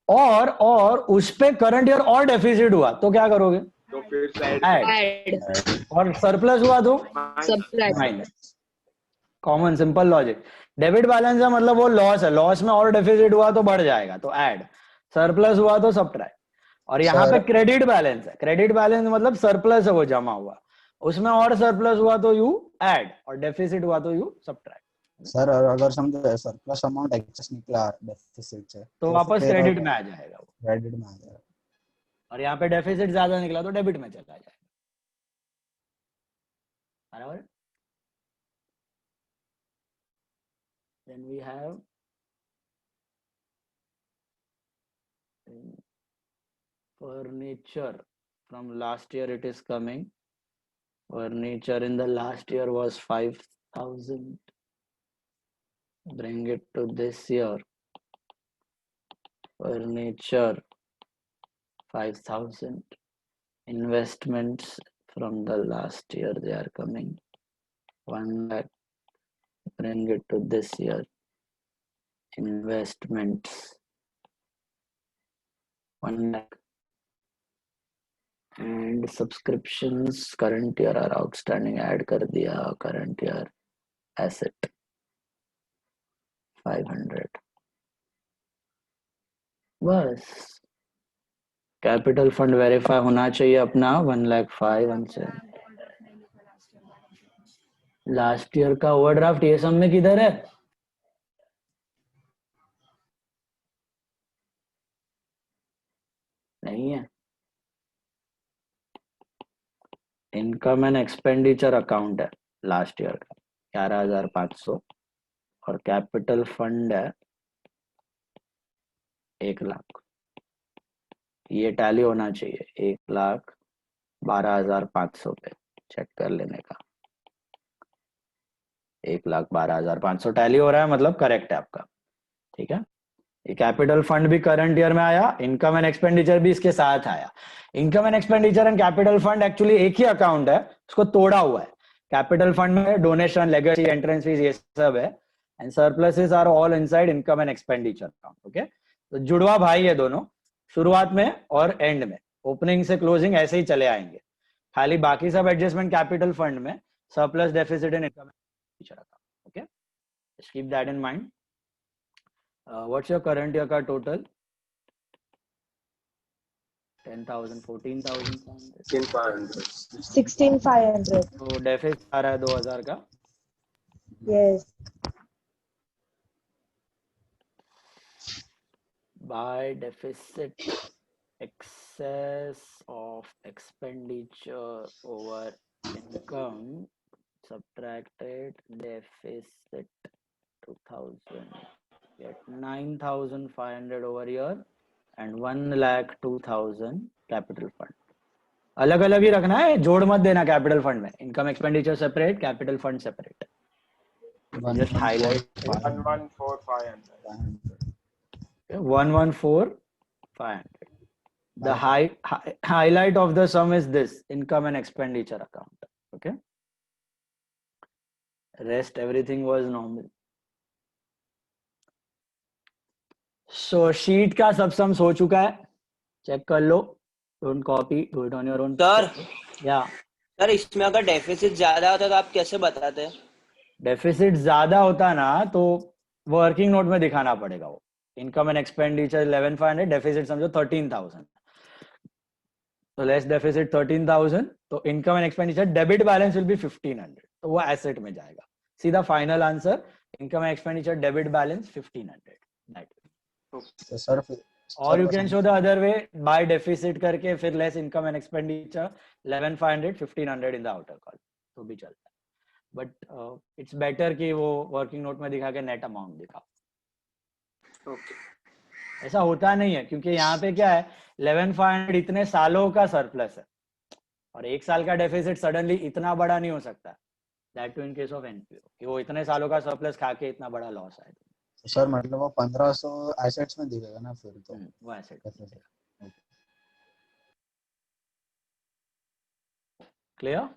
Speaker 1: और उस पे करंट ईयर और डेफिसिट हुआ तो क्या करोगे?
Speaker 2: तो फिर
Speaker 3: ऐड
Speaker 1: और सरप्लस हुआ तो
Speaker 3: subtract
Speaker 1: minus. Common simple logic. Debit balance है मतलब वो लॉस है, लॉस में और डेफिसिट हुआ तो बढ़ जाएगा तो ऐड, सरप्लस हुआ तो सब्ट्रैक्ट. और यहाँ पे क्रेडिट बैलेंस है, क्रेडिट बैलेंस मतलब सरप्लस है वो जमा हुआ, उसमें और सरप्लस हुआ तो यू ऐड और डेफिसिट हुआ तो यू सब्ट्रैक्ट.
Speaker 6: सर और अगर समझो सरप्लस अमाउंट एक्सेस निकला डेफिसिट से
Speaker 1: तो वापस क्रेडिट में आ जाएगा वो,
Speaker 6: क्रेडिट में आ जाएगा.
Speaker 1: और यहाँ पे डेफिसिट ज्यादा निकला तो डेबिट में चला जाएगा. बराबर. Then we have furniture. From last year it is coming. Furniture in the last year was 5,000. Bring it to this year. Furniture 5,000. Investments from the last year they are coming. 1 lakh. Bring it to this year. Investments 1 lakh. And subscriptions current year are outstanding. Add कर दिया current year asset 500. बस capital fund verify होना चाहिए अपना 1,05,17. Last year का overdraft ये सब में किधर है? नहीं है. इनकम एंड एक्सपेंडिचर अकाउंट है लास्ट ईयर का 11,500 और कैपिटल फंड है 1 लाख. ये टैली होना चाहिए 1,12,500 पे. चेक कर लेने का. 1,12,500 टैली हो रहा है मतलब करेक्ट है आपका. ठीक है. ये कैपिटल फंड भी करंट ईयर में आया, इनकम एंड एक्सपेंडिचर भी इसके साथ आया. Income and expenditure and capital fund actually एक ही अकाउंट है, उसको तोड़ा हुआ है. कैपिटल फंड में डोनेशन, लेगेसी, एंट्रेंस फीस ये सब है, and surpluses are all inside income and expenditure account. Okay. तो जुड़वा भाई है दोनों, शुरुआत में और एंड में, ओपनिंग से क्लोजिंग ऐसे ही चले आएंगे. खाली बाकी सब एडजस्टमेंट कैपिटल फंड में, surplus, deficit and income expenditure account. Okay, just keep that in mind. What's your current year का total? 10,000, 14,000,
Speaker 3: 16,500.
Speaker 1: तो डेफिसिट आ रहा है 2,000 का.
Speaker 3: Yes.
Speaker 1: By deficit, excess of expenditure over income subtracted deficit 2,000. Get 9,500 over here and 1,02,000 capital fund. अलग अलग ही रखना है, जोड़ मत देना कैपिटल फंड में. Income expenditure separate, capital fund separate. Just highlight
Speaker 2: 114,500.
Speaker 1: 114,500. The highlight of the sum is this income and expenditure account. Okay. Rest everything was normal. So sheet का सब sums हो चुका है, चेक कर लो. Don't copy, do it on your own.
Speaker 9: Sir
Speaker 1: या
Speaker 9: sir इसमें अगर deficit ज्यादा होता तो आप कैसे बताते हैं?
Speaker 1: डेफिसिट ज्यादा होता ना तो वर्किंग नोट में दिखाना पड़ेगा. वो इनकम एंड एक्सपेंडिचर 11,500, डेफिसिट समझो 13,000. तो लेस डेफिसिट 13,000, तो income and expenditure debit balance will be 1,500, तो वो एसेट में जाएगा. सीधा final answer, income and expenditure debit balance 1,500.
Speaker 6: तो सर
Speaker 1: और you can show the other way by deficit करके फिर less income and expenditure 11,500 1,500 in the outer call तो भी चलता है, बट इट्स बेटर कि वो वर्किंग नोट में दिखा के नेट अमाउंट दिखाओ। ऐसा होता नहीं है क्योंकि यहाँ पे क्या है 11,500 इतने सालों का सरप्लस है और एक साल का डेफिसिट सडनली इतना बड़ा नहीं हो सकता, that too in case of NPO कि वो इतने सालों का सरप्लस खा के इतना बड़ा लॉस आए।
Speaker 6: सर मतलब वो 1500 एसेट्स में दिखेगा ना फिर तो
Speaker 1: वो एसेट क्लियर।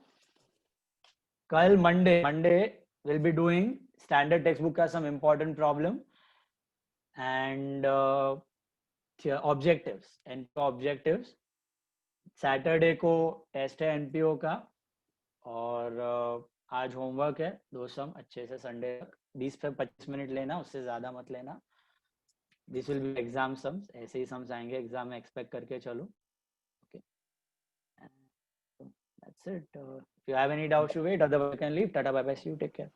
Speaker 1: कल Monday will be doing standard textbook का some important problem and objectives and objectives. Saturday को टेस्ट है एनपीओ का और आज होमवर्क है दो सम अच्छे से संडे तक 20 से 25 मिनट लेना, उससे ज्यादा मत लेना। This will be exam sums, ऐसे ही सम्स आएंगे एग्जाम में, एक्सपेक्ट करके चलो। Okay that's it. If you have any doubts you wait, otherwise you can leave. Tata bye bye, see you, take care.